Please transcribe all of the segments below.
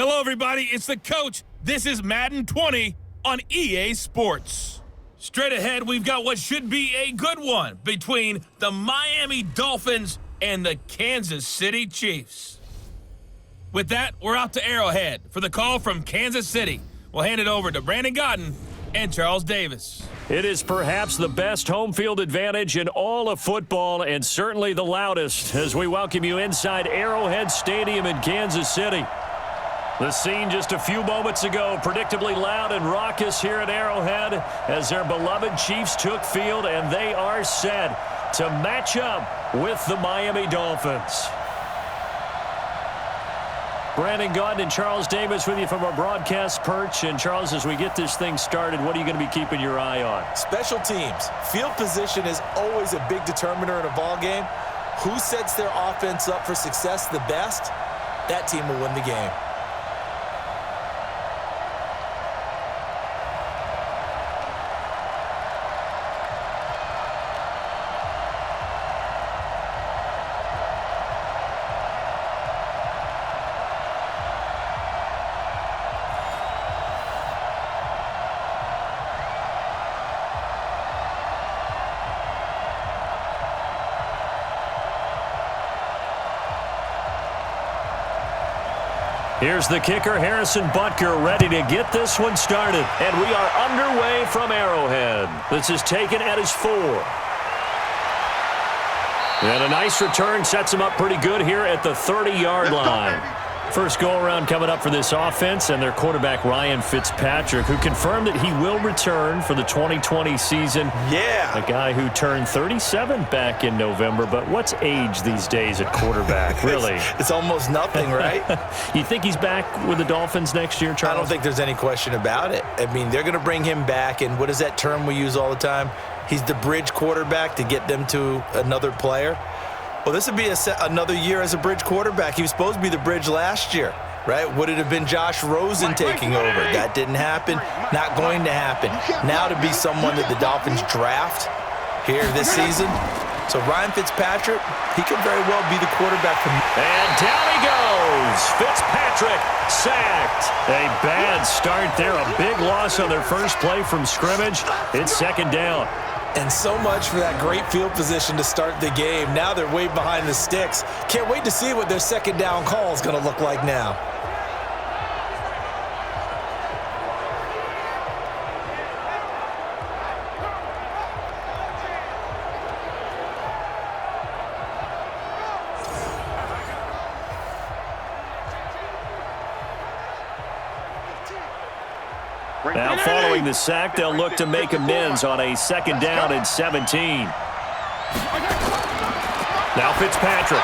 Hello, everybody. It's the coach. This is Madden 20 on EA Sports. Straight ahead, we've got what should be a good one between the Miami Dolphins and the Kansas City Chiefs. With that, we're out to Arrowhead for the call from Kansas City. We'll hand it over to Brandon Godden and Charles Davis. It is perhaps the best home field advantage in all of football, and certainly the loudest, as we welcome you inside Arrowhead Stadium in Kansas City. The scene just a few moments ago, predictably loud and raucous here at Arrowhead as their beloved Chiefs took field, and they are set to match up with the Miami Dolphins. Brandon Godden and Charles Davis with you from our broadcast perch. And Charles, as we get this thing started, what are you going to be keeping your eye on? Special teams. Field position is always a big determiner in a ball game. Who sets their offense up for success the best, that team will win the game. Here's the kicker, Harrison Butker, ready to get this one started. And we are underway from Arrowhead. This is taken at his 4. And a nice return sets him up pretty good here at the 30-yard line. First go-around coming up for this offense, and their quarterback, Ryan Fitzpatrick, who confirmed that he will return for the 2020 season. Yeah. A guy who turned 37 back in November, but what's age these days at quarterback, really? It's almost nothing, right? You think he's back with the Dolphins next year, Charles? I don't think there's any question about it. I mean, they're going to bring him back, and what is that term we use all the time? He's the bridge quarterback to get them to another player. Well, this would be another year as a bridge quarterback. He was supposed to be the bridge last year, right? Would it have been Josh Rosen taking over? That didn't happen. Not going to happen. Now to be someone that the Dolphins draft here this season. So Ryan Fitzpatrick, he could very well be the quarterback. And down he goes. Fitzpatrick sacked. A bad start there. A big loss on their first play from scrimmage. It's second down. And so much for that great field position to start the game. Now they're way behind the sticks. Can't wait to see what their second down call is going to look like now. Now following the sack, they'll look to make amends on a second down and 17. Now Fitzpatrick.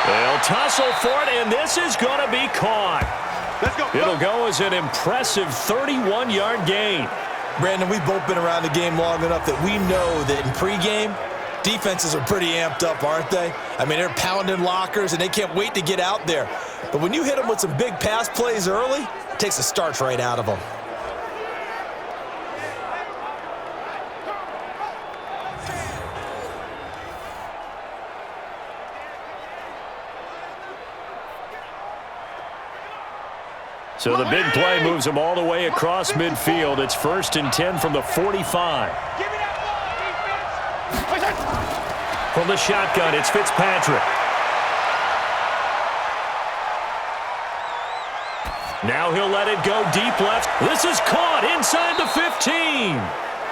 They'll tussle for it, and this is going to be caught. It'll go as an impressive 31-yard gain. Brandon, we've both been around the game long enough that we know that in pregame, defenses are pretty amped up, aren't they? I mean, they're pounding lockers, and they can't wait to get out there. But when you hit them with some big pass plays early, it takes the starch right out of them. So the big play moves them all the way across midfield. It's 1st and 10 from the 45. From the shotgun, it's Fitzpatrick. Now he'll let it go deep left. This is caught inside the 15.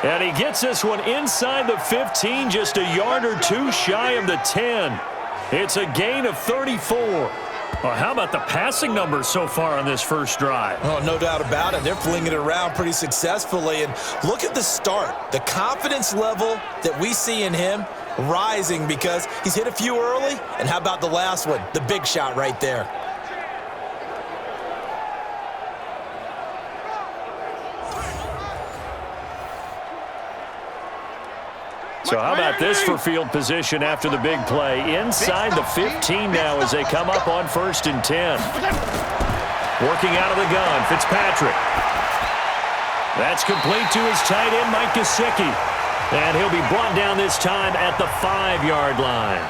And he gets this one inside the 15, just a yard or two shy of the 10. It's a gain of 34. Well, how about the passing numbers so far on this first drive? Oh, no doubt about it. They're flinging it around pretty successfully. And look at the start. The confidence level that we see in him rising because he's hit a few early. And how about the last one? The big shot right there. So how about this for field position after the big play? Inside the 15 now as they come up on 1st and 10. Working out of the gun, Fitzpatrick. That's complete to his tight end, Mike Gesicki. And he'll be brought down this time at the 5-yard line.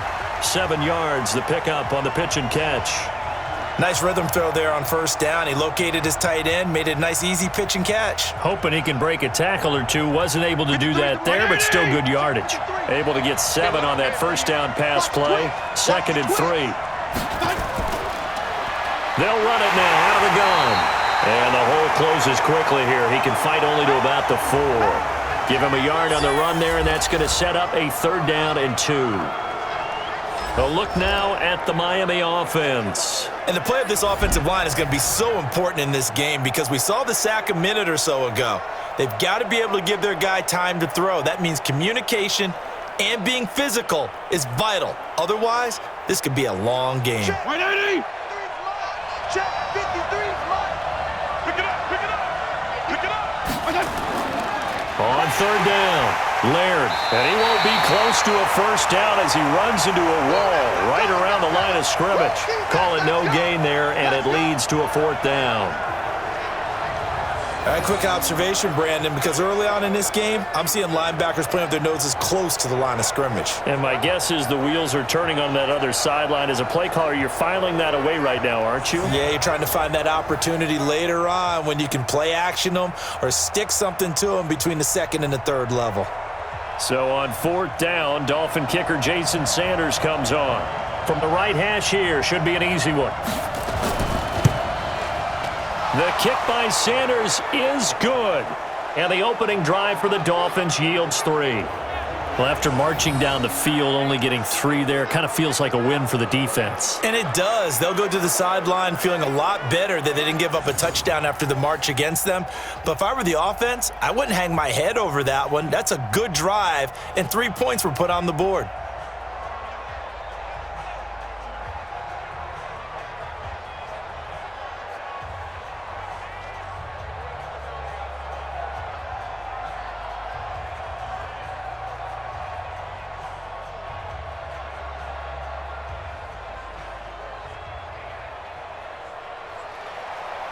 7 yards, the pickup on the pitch and catch. Nice rhythm throw there on first down. He located his tight end, made it a nice, easy pitch and catch. Hoping he can break a tackle or two. Wasn't able to do that there, but still good yardage. Able to get 7 on that first down pass play. 2nd and 3. They'll run it now out of the gun. And the hole closes quickly here. He can fight only to about the 4. Give him a yard on the run there, and that's going to set up a 3rd down and 2. A look now at the Miami offense. And the play of this offensive line is going to be so important in this game because we saw the sack a minute or so ago. They've got to be able to give their guy time to throw. That means communication and being physical is vital. Otherwise, this could be a long game. Check 180. Check 53. Pick it up. Pick it up. Pick it up. On 3rd down, Laird, and he won't be close to a 1st down as he runs into a wall right around the line of scrimmage. Call it no gain there, and it leads to a 4th down. All right, quick observation, Brandon, because early on in this game, I'm seeing linebackers playing with their noses close to the line of scrimmage. And my guess is the wheels are turning on that other sideline. As a play caller, you're filing that away right now, aren't you? Yeah, you're trying to find that opportunity later on when you can play action them or stick something to them between the 2nd and the 3rd level. So on 4th down, Dolphin kicker Jason Sanders comes on. From the right hash here, should be an easy one. The kick by Sanders is good. And the opening drive for the Dolphins yields 3. Well, after marching down the field, only getting 3 there, kind of feels like a win for the defense. And it does. They'll go to the sideline feeling a lot better that they didn't give up a touchdown after the march against them. But if I were the offense, I wouldn't hang my head over that one. That's a good drive, and 3 points were put on the board.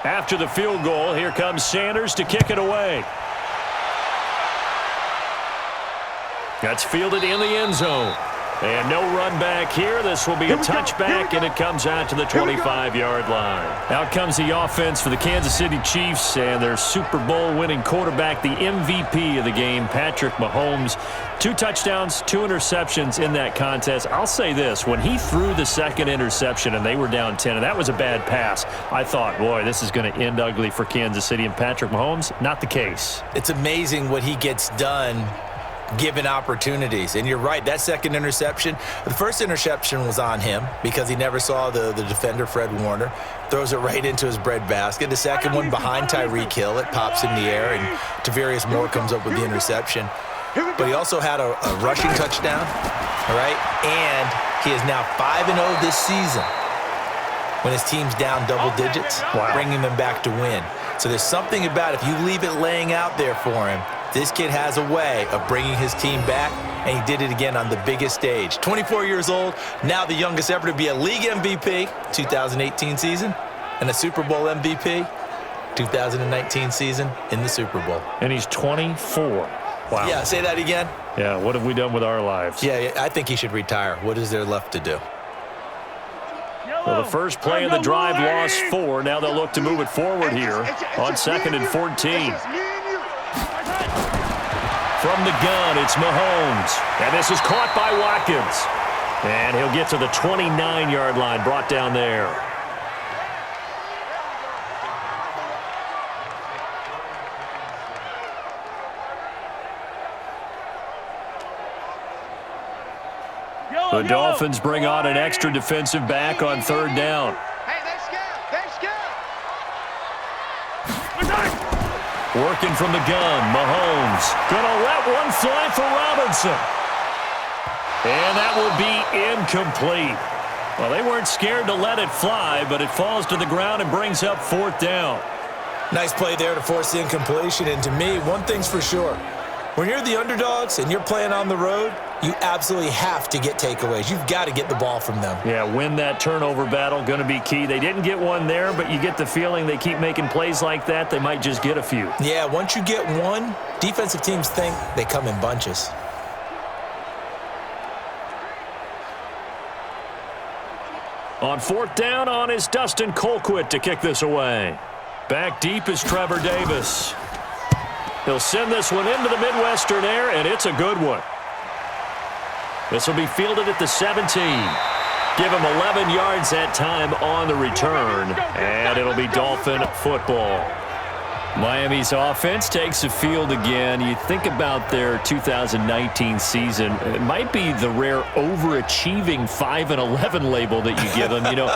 After the field goal, here comes Sanders to kick it away. That's fielded in the end zone. And no run back here. This will be a touchback, and it comes out to the 25-yard line. Out comes the offense for the Kansas City Chiefs and their Super Bowl winning quarterback, the MVP of the game, Patrick Mahomes. 2 touchdowns, 2 interceptions in that contest. I'll say this, when he threw the 2nd interception and they were down 10, and that was a bad pass, I thought, boy, this is going to end ugly for Kansas City and Patrick Mahomes. Not the case. It's amazing what he gets done given opportunities. And you're right, that 2nd interception, the 1st interception was on him because he never saw the defender, Fred Warner. Throws it right into his breadbasket. The 2nd one behind Tyreek Hill. It pops in the air, and Tavarius Moore comes up with the interception. But he also had a rushing touchdown, all right? And he is now 5-0 this season when his team's down double digits, bringing them back to win. So there's something about if you leave it laying out there for him, this kid has a way of bringing his team back, and he did it again on the biggest stage. 24 years old, now the youngest ever to be a league MVP, 2018 season, and a Super Bowl MVP, 2019 season in the Super Bowl. And he's 24. Wow. Yeah, say that again. Yeah, what have we done with our lives? Yeah, I think he should retire. What is there left to do? Well, the first play of the drive lost 4. Now they'll look to move it forward here on 2nd and 14. From the gun, it's Mahomes. And this is caught by Watkins. And he'll get to the 29-yard line, brought down there. The Dolphins bring on an extra defensive back on 3rd down. Working from the gun, Mahomes. Gonna let one fly for Robinson. And that will be incomplete. Well, they weren't scared to let it fly, but it falls to the ground and brings up 4th down. Nice play there to force the incompletion. And to me, one thing's for sure. When you're the underdogs and you're playing on the road, you absolutely have to get takeaways. You've got to get the ball from them. Yeah, win that turnover battle, going to be key. They didn't get one there, but you get the feeling they keep making plays like that, they might just get a few. Yeah, once you get one, defensive teams think they come in bunches. On fourth down on is Dustin Colquitt to kick this away. Back deep is Trevor Davis. He'll send this one into the Midwestern air, and it's a good one. This will be fielded at the 17. Give him 11 yards that time on the return, and it'll be Dolphin football. Miami's offense takes the field again. You think about their 2019 season, it might be the rare overachieving 5-11 label that you give them. You know,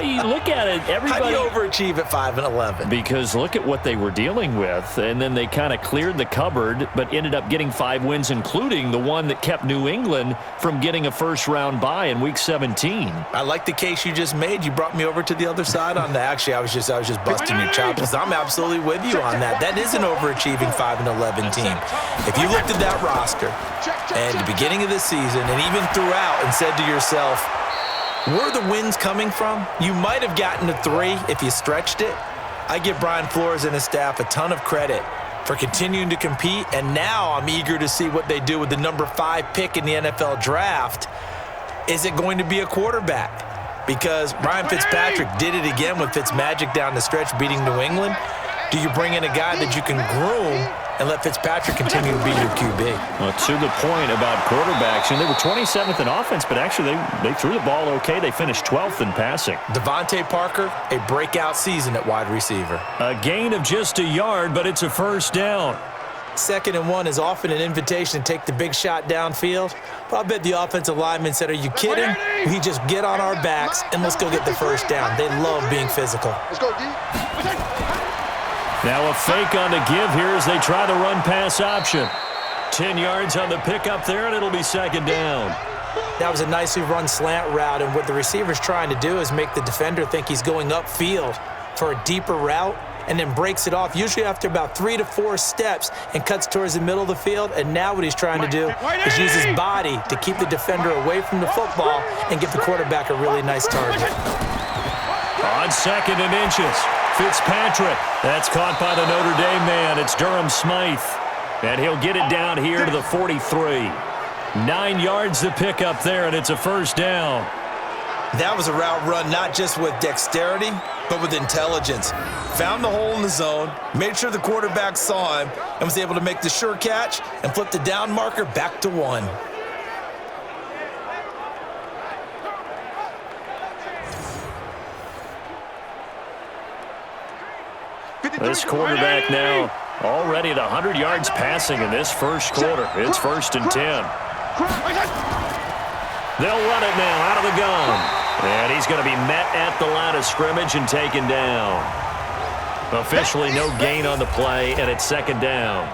you look at it, everybody... How do you overachieve at 5-11? Because look at what they were dealing with, and then they kind of cleared the cupboard, but ended up getting 5 wins, including the one that kept New England from getting a first-round bye in Week 17. I like the case you just made. You brought me over to the other side on that. Actually, I was just busting your chops because I'm absolutely with you on that. That is an overachieving 5-11 team. If you looked at that roster at the beginning of the season and even throughout and said to yourself, where are the wins coming from? You might have gotten to 3 if you stretched it. I give Brian Flores and his staff a ton of credit for continuing to compete, and now I'm eager to see what they do with the number 5 pick in the NFL draft. Is it going to be a quarterback? Because Ryan Fitzpatrick did it again with Fitzmagic down the stretch beating New England. Do you bring in a guy that you can groom and let Fitzpatrick continue to be your QB? Well, to the point about quarterbacks, and they were 27th in offense, but actually they threw the ball okay. They finished 12th in passing. Devontae Parker, a breakout season at wide receiver. A gain of just a yard, but it's a first down. 2nd and 1 is often an invitation to take the big shot downfield. But I bet the offensive lineman said, are you kidding? We just get on our backs and let's go get the first down. They love being physical. Let's go, D. Now a fake on the give here as they try the run-pass option. 10 yards on the pickup there, and it'll be 2nd down. That was a nicely run slant route, and what the receiver's trying to do is make the defender think he's going upfield for a deeper route and then breaks it off, usually after about 3 to 4 steps, and cuts towards the middle of the field. And now what he's trying to do is use his body to keep the defender away from the football and give the quarterback a really nice target. On 2nd and inches, Fitzpatrick. That's caught by the Notre Dame man. It's Durham Smythe. And he'll get it down here to the 43. 9 yards to pick up there, and it's a first down. That was a route run not just with dexterity, but with intelligence. Found the hole in the zone, made sure the quarterback saw him, and was able to make the sure catch and flip the down marker back to 1. This quarterback now already at 100 yards passing in this first quarter. It's 1st and 10. They'll run it now out of the gun. And he's going to be met at the line of scrimmage and taken down. Officially no gain on the play, and it's 2nd down.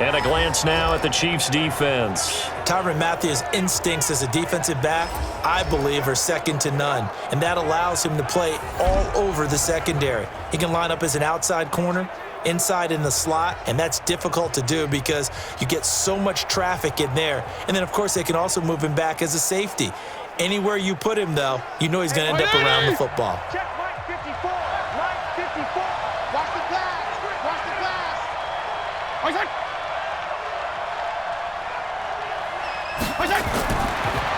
And a glance now at the Chiefs' defense. Tyrann Mathieu's instincts as a defensive back, I believe, are second to none. And that allows him to play all over the secondary. He can line up as an outside corner, inside in the slot, and that's difficult to do because you get so much traffic in there. And then, of course, they can also move him back as a safety. Anywhere you put him, though, you know he's going to end up around the football. Check Mike 54. Mike 54. Watch the glass. Watch the glass.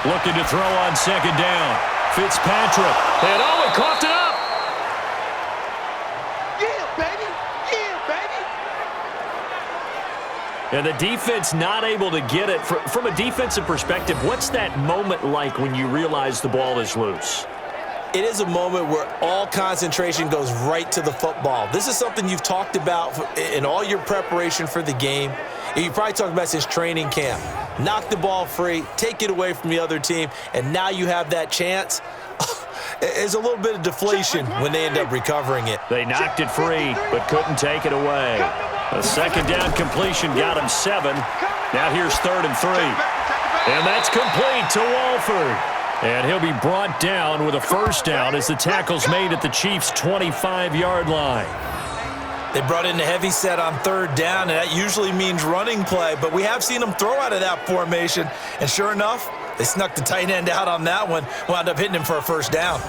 Looking to throw on 2nd down. Fitzpatrick. And he coughed it up. Yeah, baby. Yeah, baby. And the defense not able to get it. From a defensive perspective, what's that moment like when you realize the ball is loose? It is a moment where all concentration goes right to the football. This is something you've talked about in all your preparation for the game. You probably talked about since training camp. Knock the ball free, take it away from the other team, and now you have that chance. There's a little bit of deflation when they end up recovering it. They knocked it free, but couldn't take it away. A 2nd down completion got him 7. Now here's 3rd and 3. And that's complete to Walford. And he'll be brought down with a first down as the tackle's made at the Chiefs' 25-yard line. They brought in the heavy set on 3rd down, and that usually means running play, but we have seen them throw out of that formation, and sure enough, they snuck the tight end out on that one, wound up hitting him for a first down.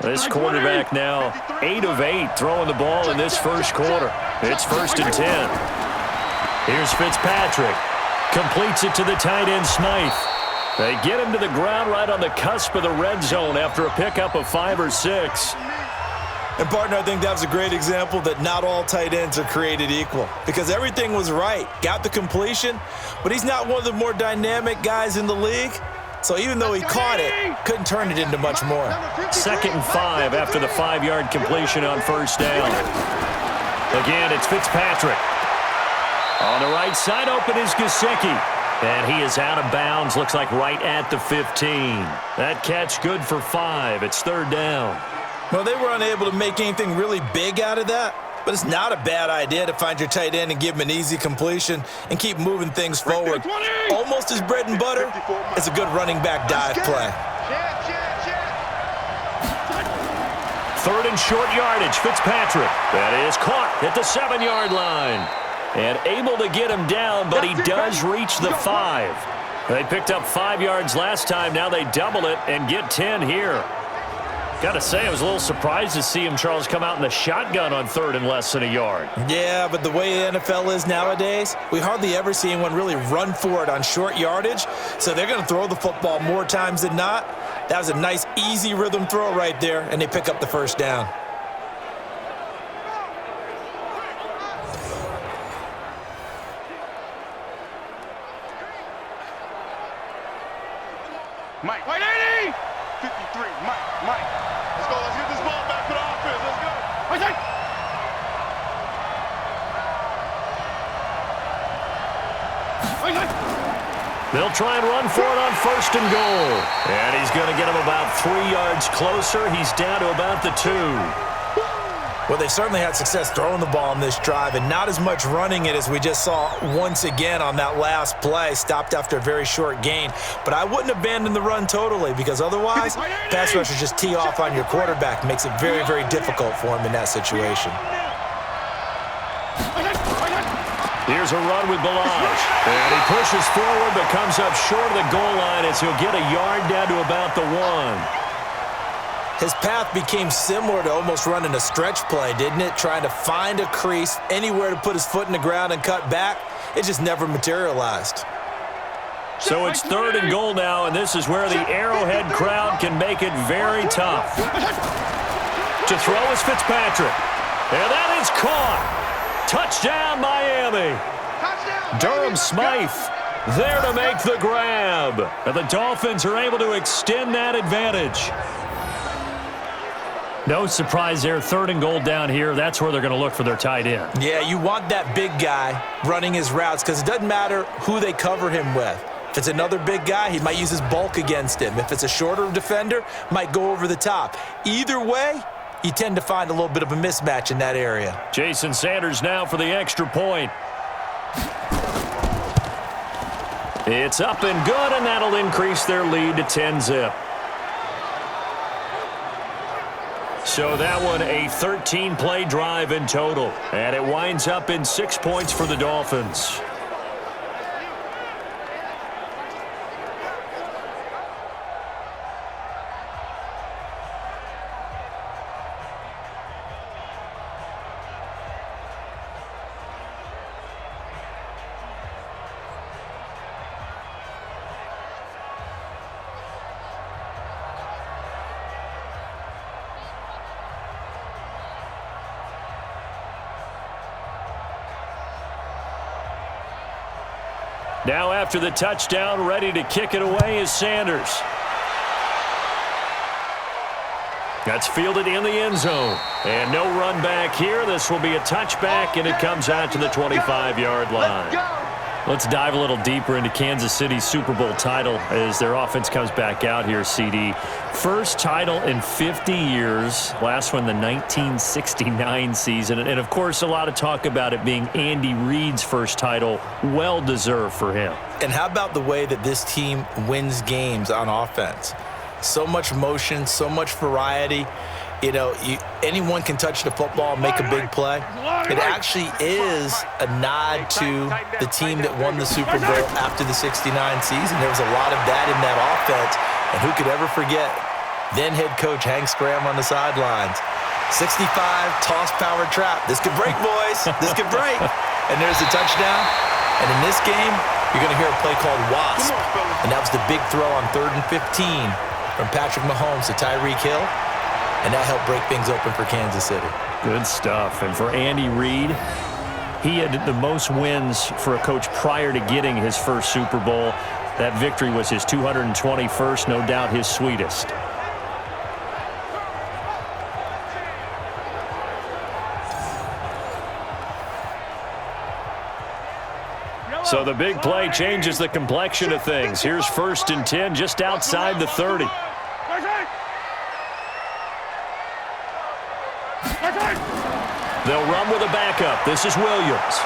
This quarterback now 8 of 8 throwing the ball in this first quarter. It's 1st and 10. Here's Fitzpatrick. Completes it to the tight end, Smythe. They get him to the ground right on the cusp of the red zone after a pickup of 5 or 6. And, partner, I think that was a great example that not all tight ends are created equal because everything was right. Got the completion, but he's not one of the more dynamic guys in the league. So even though he caught it, couldn't turn it into much more. 2nd and 5 after the 5-yard completion on 1st down. Again, it's Fitzpatrick. On the right side, open is Gesicki. And he is out of bounds, looks like right at the 15. That catch good for 5. It's 3rd down. Well, they were unable to make anything really big out of that, but it's not a bad idea to find your tight end and give him an easy completion and keep moving things forward. Almost his bread and butter. It's a good running back dive play. 3rd and short yardage, Fitzpatrick. That is caught at the 7-yard line. And able to get him down, but he does reach the 5. They picked up 5 yards last time. Now they double it and get 10 here. Got to say, I was a little surprised to see him, Charles, come out in the shotgun on 3rd and less than a yard. Yeah, but the way the NFL is nowadays, we hardly ever see anyone really run for it on short yardage. So they're going to throw the football more times than not. That was a nice, easy rhythm throw right there, and they pick up the 1st down. Mike. 180! 53, Mike. Let's go. Let's get this ball back for the offense. Let's go. They'll try and run for it on 1st and goal. And he's going to get him about 3 yards closer. He's down to about the 2. Well, they certainly had success throwing the ball on this drive and not as much running it as we just saw once again on that last play. Stopped after a very short gain. But I wouldn't abandon the run totally because otherwise, pass rushers just tee off on your quarterback. Makes it very, very difficult for him in that situation. Here's a run with Balaj. And he pushes forward but comes up short of the goal line as he'll get a yard down to about the 1. His path became similar to almost running a stretch play, didn't it? Trying to find a crease, anywhere to put his foot in the ground and cut back. It just never materialized. So it's 3rd and goal now, and this is where the Arrowhead crowd can make it very tough. To throw is Fitzpatrick. And that is caught. Touchdown, Miami. Durham Smythe there to make the grab. And the Dolphins are able to extend that advantage. No surprise there, 3rd and goal down here. That's where they're going to look for their tight end. Yeah, you want that big guy running his routes because it doesn't matter who they cover him with. If it's another big guy, he might use his bulk against him. If it's a shorter defender, might go over the top. Either way, you tend to find a little bit of a mismatch in that area. Jason Sanders now for the extra point. It's up and good, and that'll increase their lead to 10-zip. So that one, a 13-play drive in total. And it winds up in 6 points for the Dolphins. Now after the touchdown, ready to kick it away is Sanders. That's fielded in the end zone. And no run back here. This will be a touchback, and it comes out to the 25-yard line. Let's dive a little deeper into Kansas City's Super Bowl title as their offense comes back out here, CD. First title in 50 years. Last one, the 1969 season. And, of course, a lot of talk about it being Andy Reid's first title. Well-deserved for him. And how about the way that this team wins games on offense? So much motion, so much variety. You know, anyone can touch the football and make a big play. It actually is a nod to the team that won the Super Bowl after the 69 season. There was a lot of that in that offense. And who could ever forget then head coach Hank Scram on the sidelines. 65, toss power trap. This could break, boys. This could break. And there's the touchdown. And in this game, you're going to hear a play called Wasp. And that was the big throw on 3rd and 15 from Patrick Mahomes to Tyreek Hill. And that helped break things open for Kansas City. Good stuff. And for Andy Reid, he had the most wins for a coach prior to getting his first Super Bowl. That victory was his 221st, no doubt his sweetest. So the big play changes the complexion of things. Here's 1st and 10 just outside the 30. They'll run with a backup. This is Williams.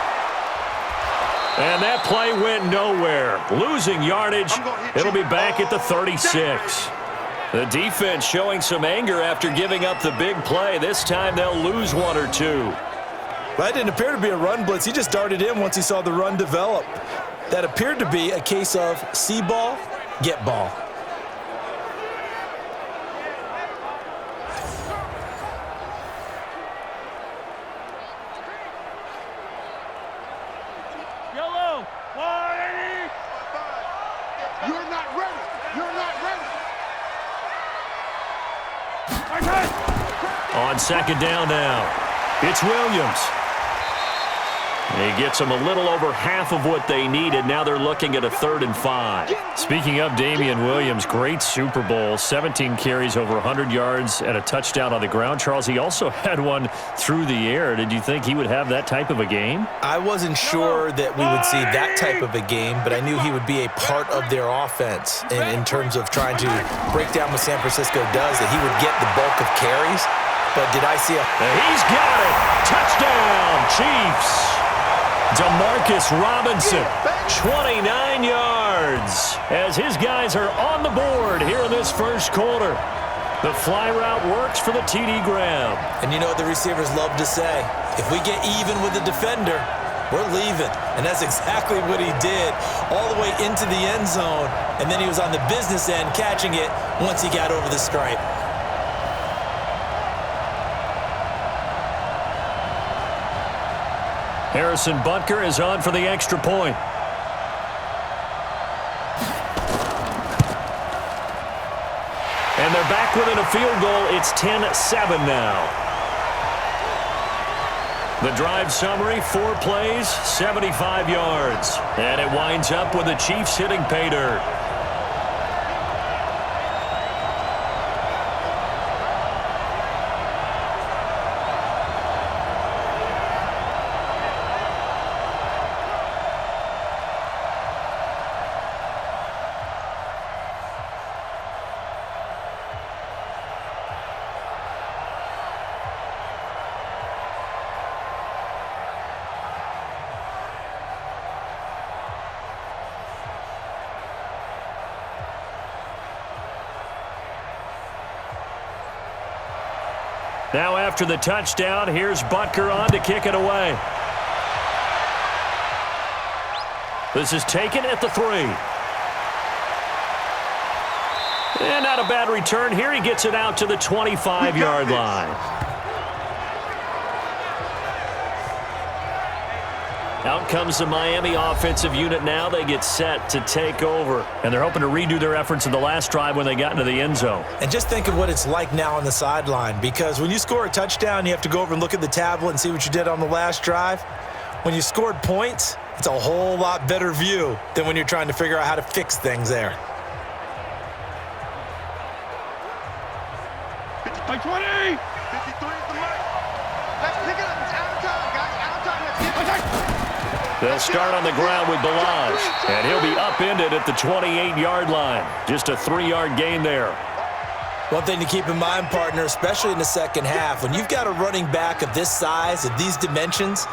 And that play went nowhere. Losing yardage. It'll be back at the 36. The defense showing some anger after giving up the big play. This time they'll lose 1 or 2. That didn't appear to be a run blitz. He just darted in once he saw the run develop. That appeared to be a case of see ball, get ball. Yellow, 180. You're not ready. You're not ready. On 2nd down now, it's Williams. He gets them a little over half of what they needed. Now they're looking at a 3rd and 5. Speaking of Damian Williams, great Super Bowl. 17 carries, over 100 yards, and a touchdown on the ground. Charles, he also had one through the air. Did you think he would have that type of a game? I wasn't sure that we would see that type of a game, but I knew he would be a part of their offense in terms of trying to break down what San Francisco does, that he would get the bulk of carries. But did I see a... He's got it! Touchdown, Cheifs! Demarcus Robinson, 29 yards, as his guys are on the board here in this first quarter. The fly route works for the TD Graham. And you know what the receivers love to say? If we get even with the defender, we're leaving. And that's exactly what he did, all the way into the end zone. And then he was on the business end catching it once he got over the stripe. Harrison Butker is on for the extra point. And they're back within a field goal. It's 10-7 now. The drive summary, 4 plays, 75 yards. And it winds up with the Chiefs hitting pay dirt. Now after the touchdown, here's Butker on to kick it away. This is taken at the 3. And not a bad return here. He gets it out to the 25-yard line. Out comes the Miami offensive unit now. They get set to take over. And they're hoping to redo their efforts in the last drive when they got into the end zone. And just think of what it's like now on the sideline, because when you score a touchdown, you have to go over and look at the tablet and see what you did on the last drive. When you scored points, it's a whole lot better view than when you're trying to figure out how to fix things there. Like 20! 53 is the mark. Let's pick it up. It's out of time, guys. Out of time. Let's get it. They'll start on the ground with Balaj, and he'll be upended at the 28-yard line. Just a 3-yard gain there. One thing to keep in mind, partner, especially in the second half, when you've got a running back of this size, of these dimensions,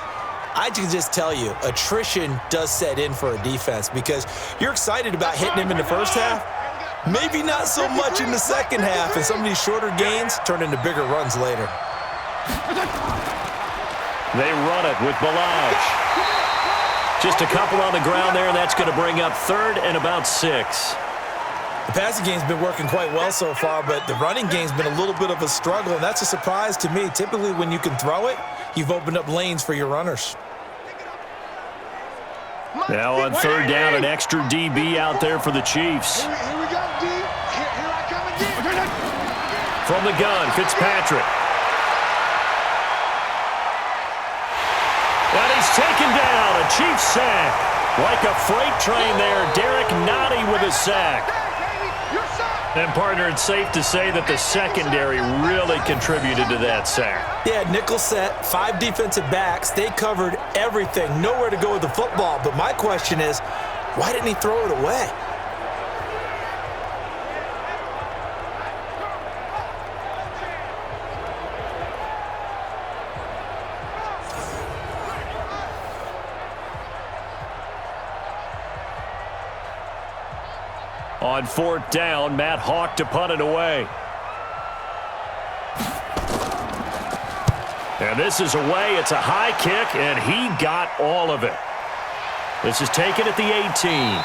I can just tell you, attrition does set in for a defense, because you're excited about hitting him in the first half, maybe not so much in the second half, and some of these shorter gains turn into bigger runs later. They run it with Balaj. Just a couple on the ground there, and that's going to bring up 3rd and about 6. The passing game's been working quite well so far, but the running game's been a little bit of a struggle, and that's a surprise to me. Typically, when you can throw it, you've opened up lanes for your runners. Now on third down, an extra DB out there for the Chiefs. Here we go, D. Here I come again. From the gun, Fitzpatrick. And he's taken down, a Chiefs sack. Like a freight train there, Derek Nottie with a sack. And, partner, it's safe to say that the secondary really contributed to that sack. Yeah, nickel set, 5 defensive backs. They covered everything, nowhere to go with the football. But my question is, why didn't he throw it away? On fourth down, Matt Hawk to punt it away. And this is away. It's a high kick, and he got all of it. This is taken at the 18.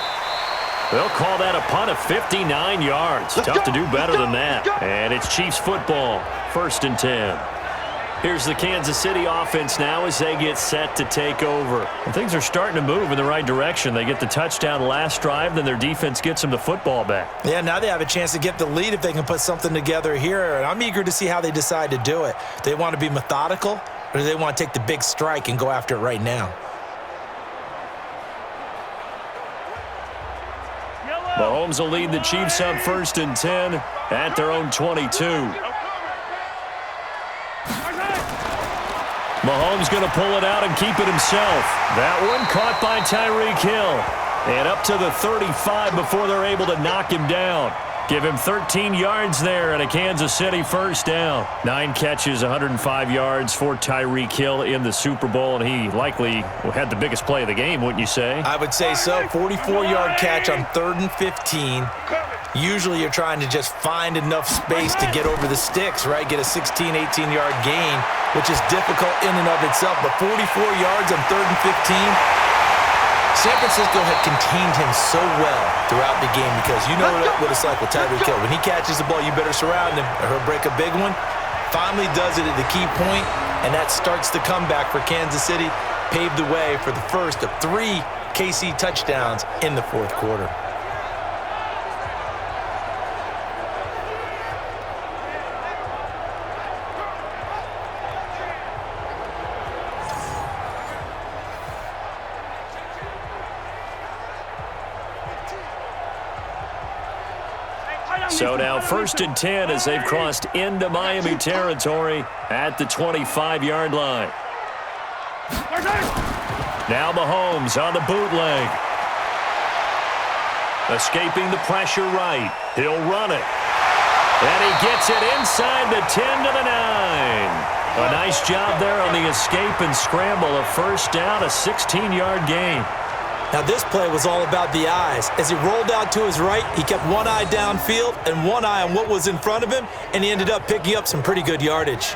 They'll call that a punt of 59 yards. Tough to do better than that. And it's Chiefs football, 1st and 10. Here's the Kansas City offense now as they get set to take over. And things are starting to move in the right direction. They get the touchdown last drive, then their defense gets them the football back. Yeah, now they have a chance to get the lead if they can put something together here. And I'm eager to see how they decide to do it. Do they want to be methodical, or do they want to take the big strike and go after it right now? Mahomes will lead the Chiefs up 1st and 10 at their own 22. Mahomes going to pull it out and keep it himself. That one caught by Tyreek Hill. And up to the 35 before they're able to knock him down. Give him 13 yards there and a Kansas City first down. 9 catches, 105 yards for Tyreek Hill in the Super Bowl, and he likely had the biggest play of the game, wouldn't you say? I would say so. 44-yard catch on 3rd and 15. Usually you're trying to just find enough space to get over the sticks, right? Get a 16, 18-yard gain, which is difficult in and of itself. But 44 yards on 3rd and 15, San Francisco had contained him so well throughout the game because you know what it's like with Tyreek Hill. When he catches the ball, you better surround him or he'll break a big one. Finally does it at the key point, and that starts the comeback for Kansas City. Paved the way for the first of 3 KC touchdowns in the 4th quarter. So now 1st and 10 as they've crossed into Miami territory at the 25-yard line. Now Mahomes on the bootleg. Escaping the pressure right. He'll run it. And he gets it inside the 10 to the 9. A nice job there on the escape and scramble. A first down, a 16-yard gain. Now, this play was all about the eyes. As he rolled out to his right, he kept one eye downfield and one eye on what was in front of him, and he ended up picking up some pretty good yardage.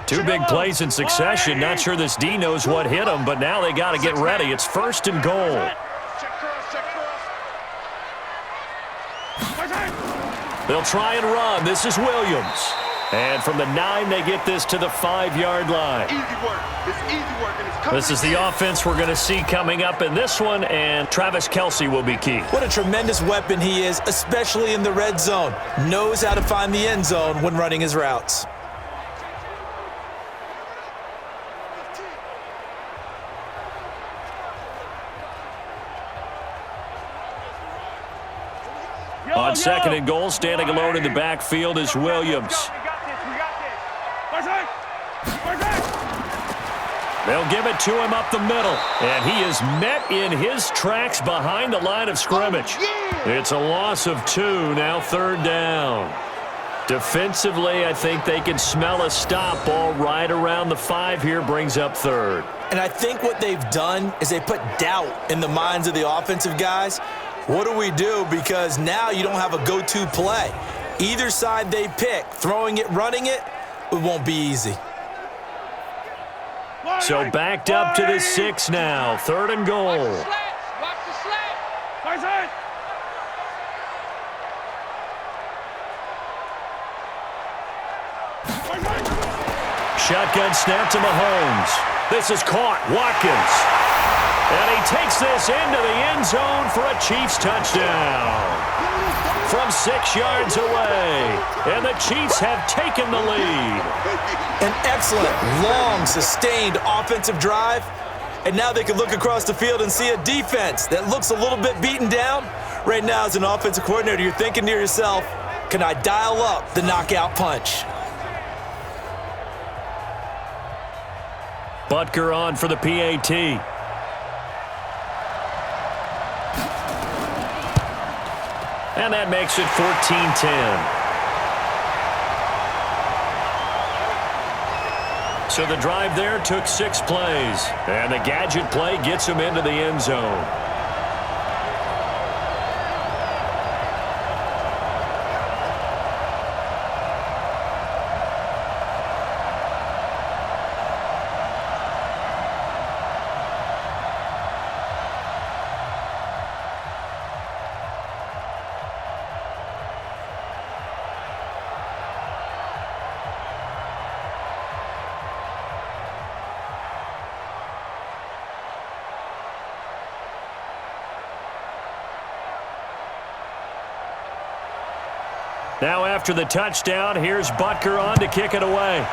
Two big plays in succession. Not sure this D knows what hit him, but now they got to get ready. It's 1st and goal. They'll try and run. This is Williams. And from the 9, they get this to the 5-yard line. Easy work. It's easy work, and it's coming. This is the offense we're going to see coming up in this one, and Travis Kelce will be key. What a tremendous weapon he is, especially in the red zone. Knows how to find the end zone when running his routes. On 2nd and goal, standing alone in the backfield is Williams. They'll give it to him up the middle, and he is met in his tracks behind the line of scrimmage. It's a loss of 2, now 3rd down. Defensively, I think they can smell a stop ball right around the 5 here, brings up 3rd. And I think what they've done is they put doubt in the minds of the offensive guys. What do we do? Because now you don't have a go-to play. Either side they pick, throwing it, running it, it won't be easy. So backed up to the 6 now. 3rd and goal. Watch the slats. Watch the slats. Shotgun snap to Mahomes. This is caught. Watkins. And he takes this into the end zone for a Chiefs touchdown. From 6 yards away. And the Chiefs have taken the lead. An excellent, long, sustained offensive drive. And now they can look across the field and see a defense that looks a little bit beaten down. Right now, as an offensive coordinator, you're thinking to yourself, can I dial up the knockout punch? Butker on for the PAT. And that makes it 14-10. So the drive there took 6 plays. And the gadget play gets him into the end zone. Now after the touchdown, here's Butker on to kick it away.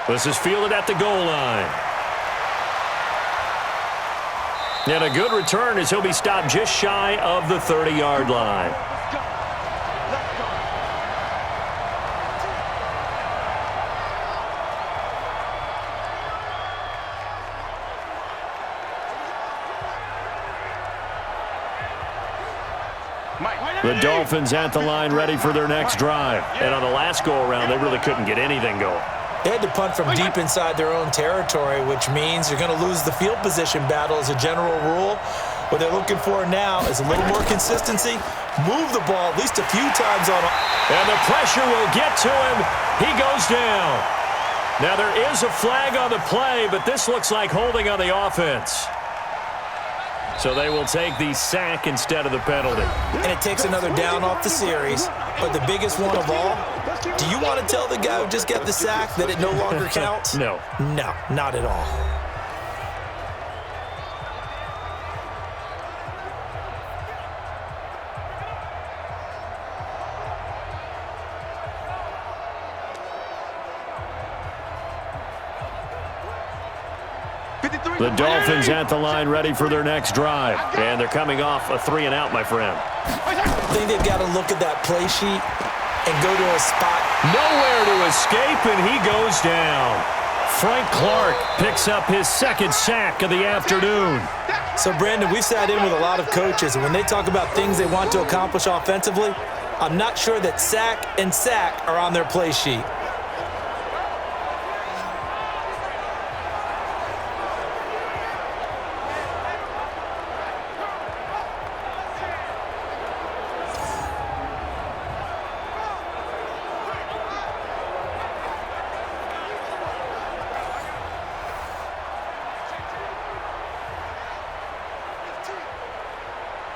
This is fielded at the goal line. And a good return as he'll be stopped just shy of the 30-yard line. The Dolphins at the line ready for their next drive. And on the last go-around, they really couldn't get anything going. They had to punt from deep inside their own territory, which means you're going to lose the field position battle as a general rule. What they're looking for now is a little more consistency. Move the ball at least a few times on. And the pressure will get to him. He goes down. Now there is a flag on the play, but this looks like holding on the offense. So they will take the sack instead of the penalty. And it takes another down off the series. But the biggest one of all, do you want to tell the guy who just got the sack that it no longer counts? No. No, not at all. The Dolphins at the line ready for their next drive. And they're coming off a 3-and-out, my friend. I think they've got to look at that play sheet and go to a spot. Nowhere to escape, and he goes down. Frank Clark picks up his 2nd sack of the afternoon. So, Brandon, we've sat in with a lot of coaches, and when they talk about things they want to accomplish offensively, I'm not sure that sack and sack are on their play sheet.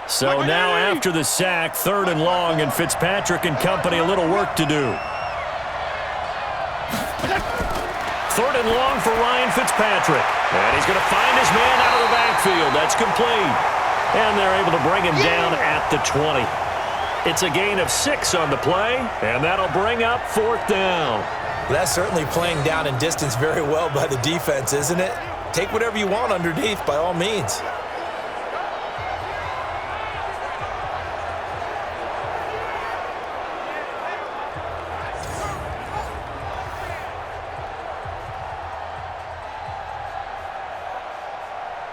So now after the sack, 3rd and long, and Fitzpatrick and company a little work to do. 3rd and long for Ryan Fitzpatrick. And he's going to find his man out of the backfield. That's complete. And they're able to bring him down at the 20. It's a gain of 6 on the play, and that'll bring up 4th down. That's certainly playing down in distance very well by the defense, isn't it? Take whatever you want underneath, by all means.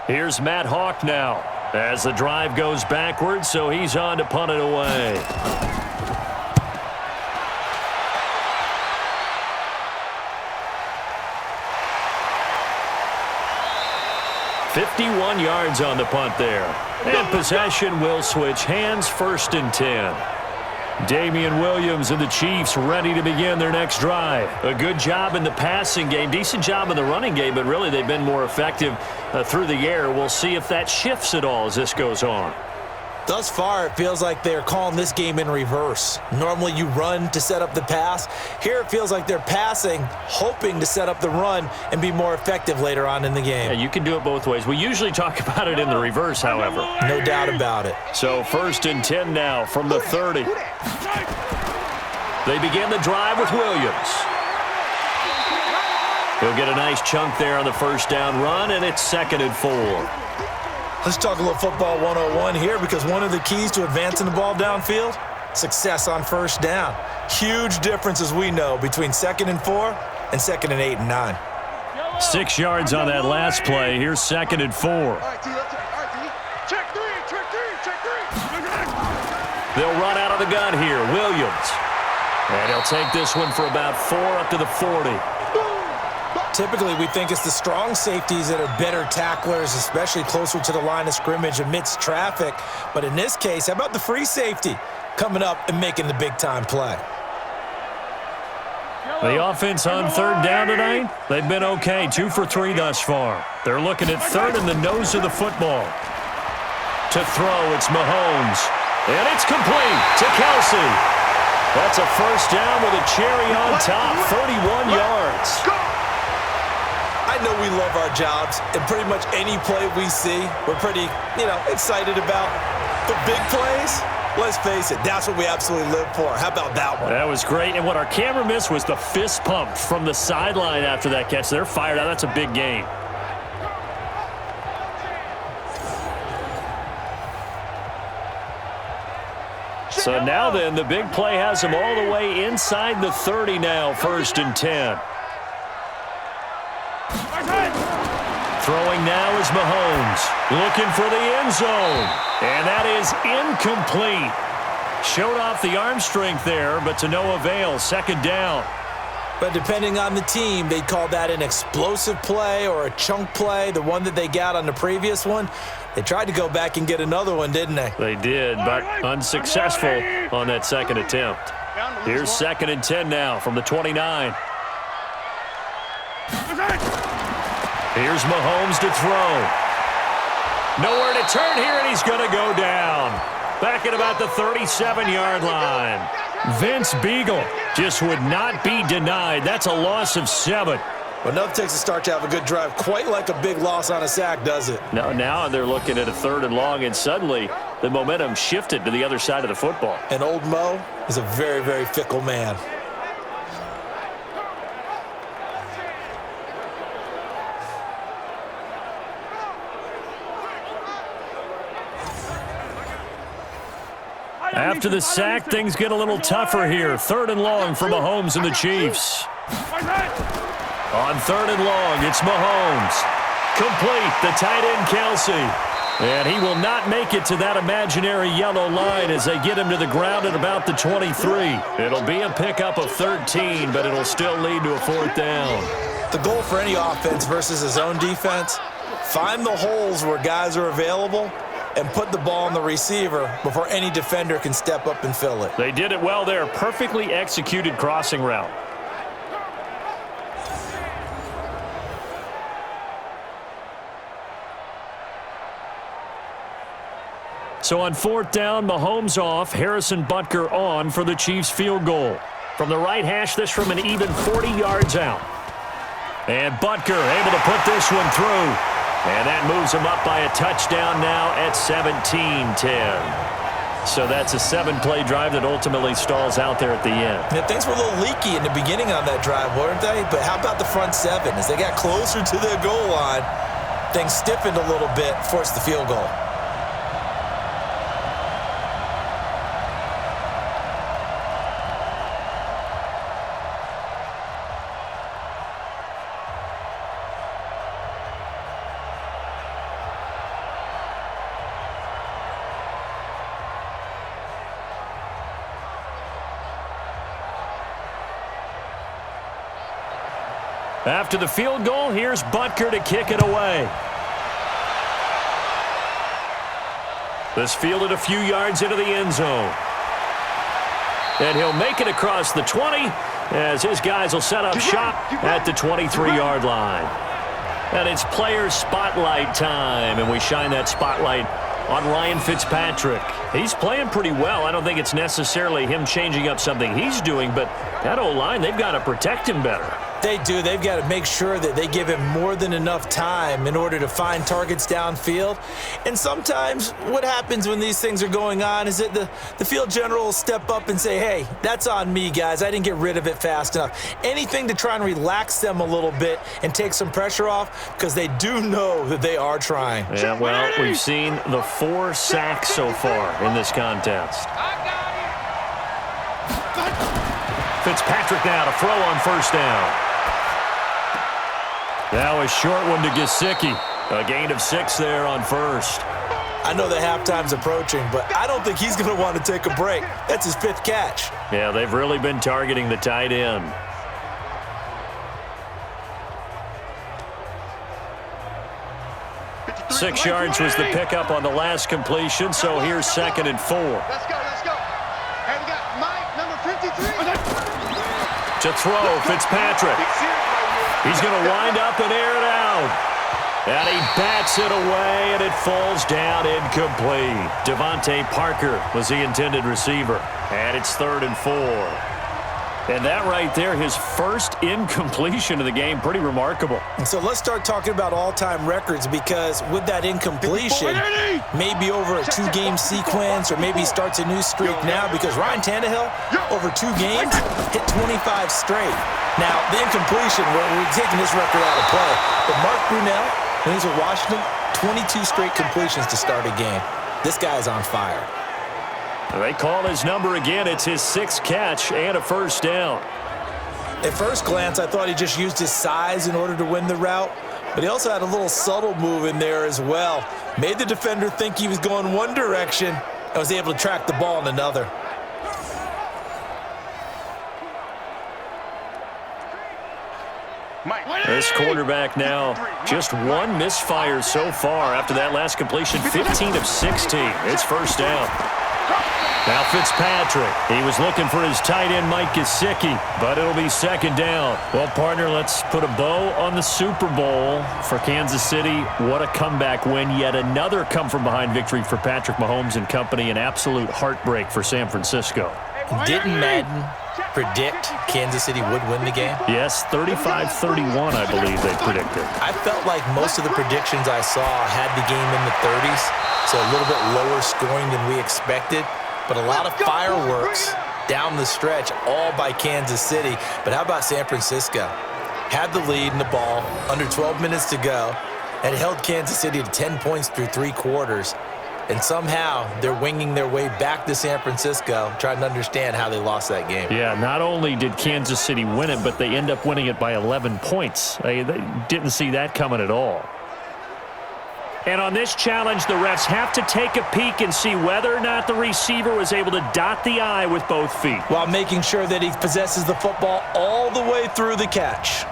Here's Matt Hawk now as the drive goes backwards, so he's on to punt it away. "51 yards on the punt there. And possession will switch hands, 1st and 10. Damian Williams and the Chiefs ready to begin their next drive. A good job in the passing game, decent job in the running game, but really they've been more effective through the air. We'll see if that shifts at all as this goes on. Thus far, it feels like they're calling this game in reverse. Normally you run to set up the pass. Here it feels like they're passing, hoping to set up the run and be more effective later on in the game. Yeah, you can do it both ways. We usually talk about it in the reverse, however. No doubt about it. So 1st and 10 now from the 30. They begin the drive with Williams. He'll get a nice chunk there on the 1st down run, and it's 2nd and 4. Let's talk a little football 101 here, because one of the keys to advancing the ball downfield, success on 1st down. Huge difference, as we know, between 2nd and 4 and 2nd and 8 and 9. 6 yards on that last play. Here's 2nd and 4. All right, T, check three. They'll run out of the gun here. Williams. And he'll take this one for about 4 up to the 40. Typically, we think it's the strong safeties that are better tacklers, especially closer to the line of scrimmage amidst traffic. But in this case, how about the free safety coming up and making the big-time play? The offense on 3rd down tonight, they've been okay, 2 for 3 thus far. They're looking at 3rd in the nose of the football. To throw, it's Mahomes. And it's complete to Kelsey. That's a 1st down with a cherry on top, 31 yards. I know we love our jobs, and pretty much any play we see, we're pretty, excited about. The big plays, let's face it, that's what we absolutely live for. How about that one? That was great, and what our camera missed was the fist pump from the sideline after that catch. They're fired out. That's a big game. So now then, the big play has them all the way inside the 30 now, 1st and 10. Throwing now is Mahomes, looking for the end zone, and that is incomplete. Showed off the arm strength there, but to no avail. 2nd down. But depending on the team, they'd call that an explosive play or a chunk play, the one that they got on the previous one. They tried to go back and get another one, didn't they? They did, but unsuccessful on that 2nd attempt. Here's 2nd and 10 now from the 29. Here's Mahomes to throw. Nowhere to turn here, and he's going to go down. Back at about the 37-yard line. Vince Beagle just would not be denied. That's a loss of 7. Well, nothing takes a start to have a good drive quite like a big loss on a sack, does it? No, now they're looking at a 3rd and long, and suddenly the momentum shifted to the other side of the football. And old Mo is a very, very fickle man. After the sack, things get a little tougher here. 3rd and long for Mahomes and the Chiefs. On 3rd and long, it's Mahomes. Complete, the tight end Kelsey. And he will not make it to that imaginary yellow line as they get him to the ground at about the 23. It'll be a pickup of 13, but it'll still lead to a 4th down. The goal for any offense versus his own defense, find the holes where guys are available and put the ball on the receiver before any defender can step up and fill it. They did it well there. Perfectly executed crossing route. So on 4th down, Mahomes off, Harrison Butker on for the Chiefs field goal. From the right hash, this from an even 40 yards out. And Butker able to put this one through. And that moves him up by a touchdown now at 17-10. So that's a 7-play drive that ultimately stalls out there at the end. Yeah, things were a little leaky in the beginning on that drive, weren't they? But how about the front 7? As they got closer to their goal line, things stiffened a little bit, forced the field goal. After the field goal, here's Butker to kick it away. This fielded a few yards into the end zone. And he'll make it across the 20 as his guys will set up shop at the 23-yard line. And it's player spotlight time, and we shine that spotlight on Ryan Fitzpatrick. He's playing pretty well. I don't think it's necessarily him changing up something he's doing, but that O-line, they've got to protect him better. They do. They've got to make sure that they give him more than enough time in order to find targets downfield. And sometimes what happens when these things are going on is that the field general will step up and say, hey, that's on me, guys. I didn't get rid of it fast enough. Anything to try and relax them a little bit and take some pressure off, because they do know that they are trying. Yeah, well, we've seen the 4 sacks so far in this contest. Fitzpatrick now to throw on first down. Now a short one to Gesicki. A gain of 6 there on first. I know that halftime's approaching, but I don't think he's going to want to take a break. That's his 5th catch. Yeah, they've really been targeting the tight end. Six yards was the pickup on the last completion, so here's 2nd and 4. Let's go, let's go. And we got Mike, number 53. To throw, Fitzpatrick. He's going to wind up and air it out. And he bats it away, and it falls down incomplete. Devontae Parker was the intended receiver. And it's 3rd and 4. And that right there, his first incompletion of the game, pretty remarkable. So let's start talking about all-time records, because with that incompletion, maybe over a 2-game sequence, or maybe he starts a new streak now, because Ryan Tannehill, over 2 games, hit 25 straight. Now, the incompletion, we're taking this record out of play, but Mark Brunell, when he's with Washington, 22 straight completions to start a game. This guy's on fire. They call his number again. It's his 6th catch and a first down. At first glance, I thought he just used his size in order to win the route, but he also had a little subtle move in there as well. Made the defender think he was going one direction and was able to track the ball in another. This quarterback now, just 1 misfire so far after that last completion, 15 of 16. It's first down. Now Fitzpatrick, he was looking for his tight end Mike Gesicki, but it'll be 2nd down. Well, partner, let's put a bow on the Super Bowl for Kansas City. What a comeback win. Yet another come-from-behind victory for Patrick Mahomes and company. An absolute heartbreak for San Francisco. Didn't Madden predict Kansas City would win the game? Yes, 35-31, I believe they predicted. I felt like most of the predictions I saw had the game in the 30s, so a little bit lower scoring than we expected. But a lot of fireworks down the stretch, all by Kansas City. But how about San Francisco? Had the lead in the ball, under 12 minutes to go, and held Kansas City to 10 points through 3 quarters. And somehow they're winging their way back to San Francisco, trying to understand how they lost that game. Yeah, not only did Kansas City win it, but they end up winning it by 11 points. They didn't see that coming at all. And on this challenge, the refs have to take a peek and see whether or not the receiver was able to dot the I with both feet, while making sure that he possesses the football all the way through the catch.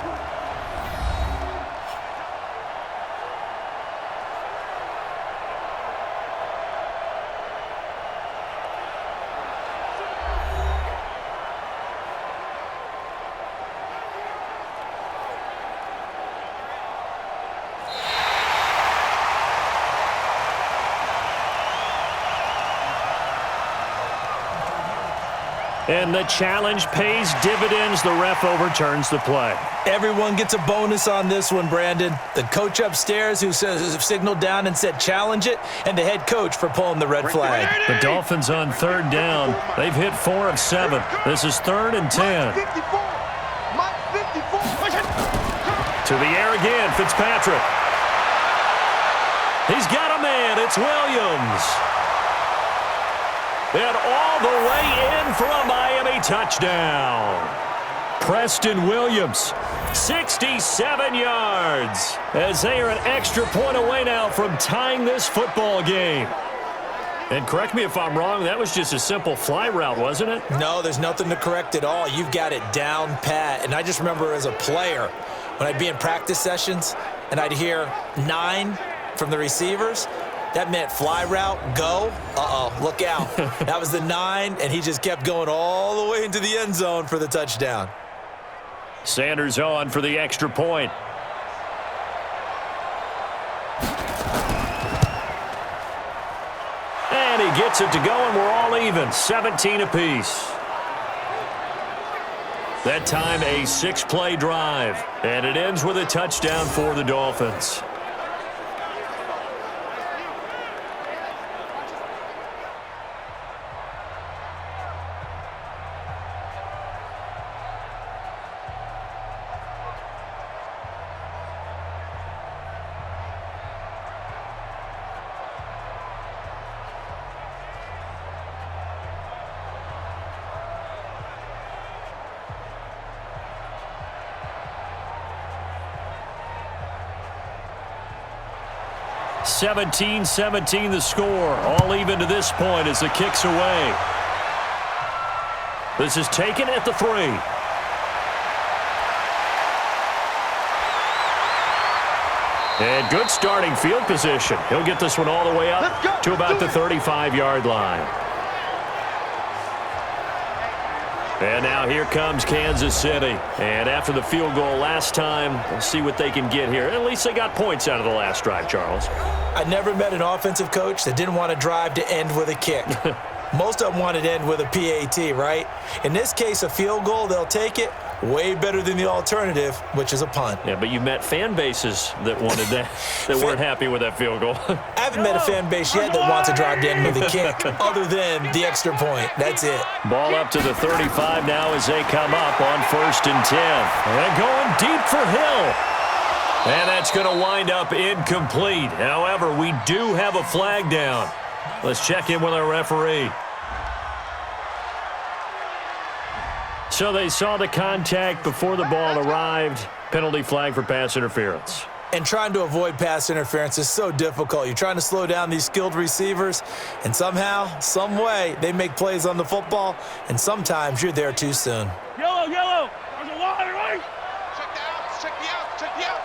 And the challenge pays dividends. The ref overturns the play. Everyone gets a bonus on this one, Brandon. The coach upstairs who signaled down and said challenge it, and the head coach for pulling the red flag. The Dolphins on 3rd down. They've hit 4 of 7. This is 3rd and 10. To the air again, Fitzpatrick. He's got a man. It's Williams. And all the way in for a Miami touchdown. Preston Williams, 67 yards, as they are an extra point away now from tying this football game. And correct me if I'm wrong, that was just a simple fly route, wasn't it? No, there's nothing to correct at all. You've got it down pat. And I just remember as a player, when I'd be in practice sessions and I'd hear 9 from the receivers, That meant fly route, go. Uh-oh, look out. That was the 9, and he just kept going all the way into the end zone for the touchdown. Sanders on for the extra point. And he gets it to go, and we're all even, 17 apiece. That time a 6-play drive, and it ends with a touchdown for the Dolphins. (17-17) the score. All even to this point as the kick's away. This is taken at the 3. And good starting field position. He'll get this one all the way up to about the 35-yard line. And now here comes Kansas City. And after the field goal last time, we'll see what they can get here. At least they got points out of the last drive, Charles. I never met an offensive coach that didn't want to drive to end with a kick. Most of them wanted to end with a PAT, right? In this case, a field goal, they'll take it. Way better than the alternative, which is a punt. Yeah, but you met fan bases that wanted that, that weren't happy with that field goal. I haven't met a fan base yet that wants to drive to end with a kick, other than the extra point. That's it. Ball up to the 35 now as they come up on 1st and 10. And going deep for Hill. And that's going to wind up incomplete. However, we do have a flag down. Let's check in with our referee. So they saw the contact before the ball arrived. Penalty flag for pass interference. And trying to avoid pass interference is so difficult. You're trying to slow down these skilled receivers, and somehow, some way, they make plays on the football, and sometimes you're there too soon. Yellow, yellow. There's a line, right? Check the out, check the out, check the out.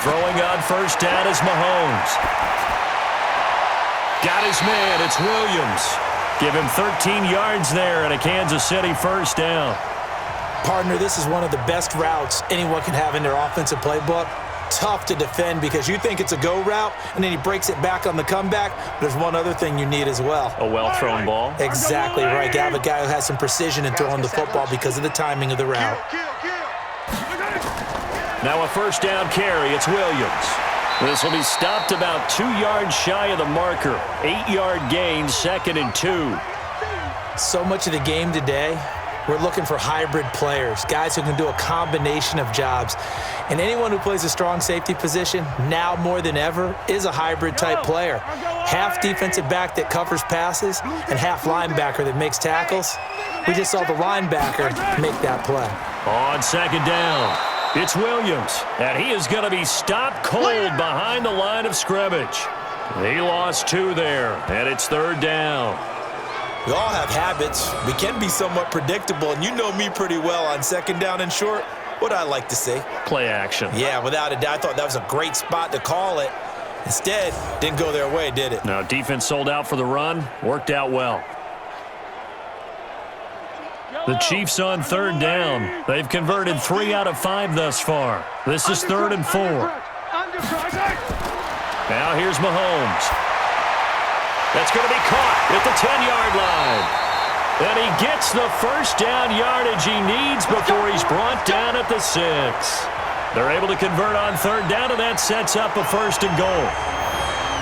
Throwing on 1st down is Mahomes. Got his man, it's Williams. Give him 13 yards there and a Kansas City 1st down. Partner, this is one of the best routes anyone can have in their offensive playbook. Tough to defend because you think it's a go route, and then he breaks it back on the comeback. There's one other thing you need as well. A well-thrown ball. Exactly right. You have a guy who has some precision in throwing the football because of the timing of the route. Now a 1st down carry, it's Williams. This will be stopped about 2 yards shy of the marker. 8-yard gain, 2nd and 2. So much of the game today, we're looking for hybrid players, guys who can do a combination of jobs. And anyone who plays a strong safety position, now more than ever, is a hybrid type player. Half defensive back that covers passes and half linebacker that makes tackles. We just saw the linebacker make that play. On 2nd down, it's Williams, and he is going to be stopped cold behind the line of scrimmage. He lost 2 there, and it's 3rd down. We all have habits. We can be somewhat predictable, and you know me pretty well on 2nd down and short. What I like to see. Play action. Yeah, without a doubt. I thought that was a great spot to call it. Instead, didn't go their way, did it? Now, defense sold out for the run. Worked out well. The Chiefs on 3rd down. They've converted 3 out of 5 thus far. This is 3rd and 4. Now here's Mahomes. That's going to be caught at the 10-yard line. And he gets the 1st down yardage he needs before he's brought down at the 6. They're able to convert on 3rd down, and that sets up a 1st and goal.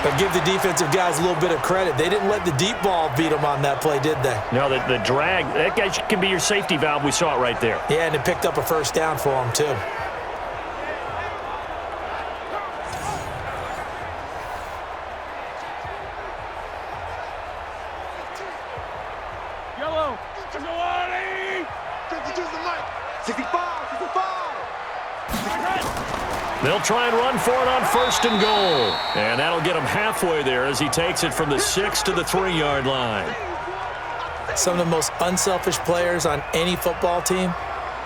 But give the defensive guys a little bit of credit. They didn't let the deep ball beat them on that play, did they? No, the drag, that guy can be your safety valve. We saw it right there. Yeah, and it picked up a 1st down for them, too. Yellow. There's a line. 52's the mic. 65, 65. They'll try and run for it on 1st and goal. And that'll get him halfway there as he takes it from the 6 to the 3-yard line. Some of the most unselfish players on any football team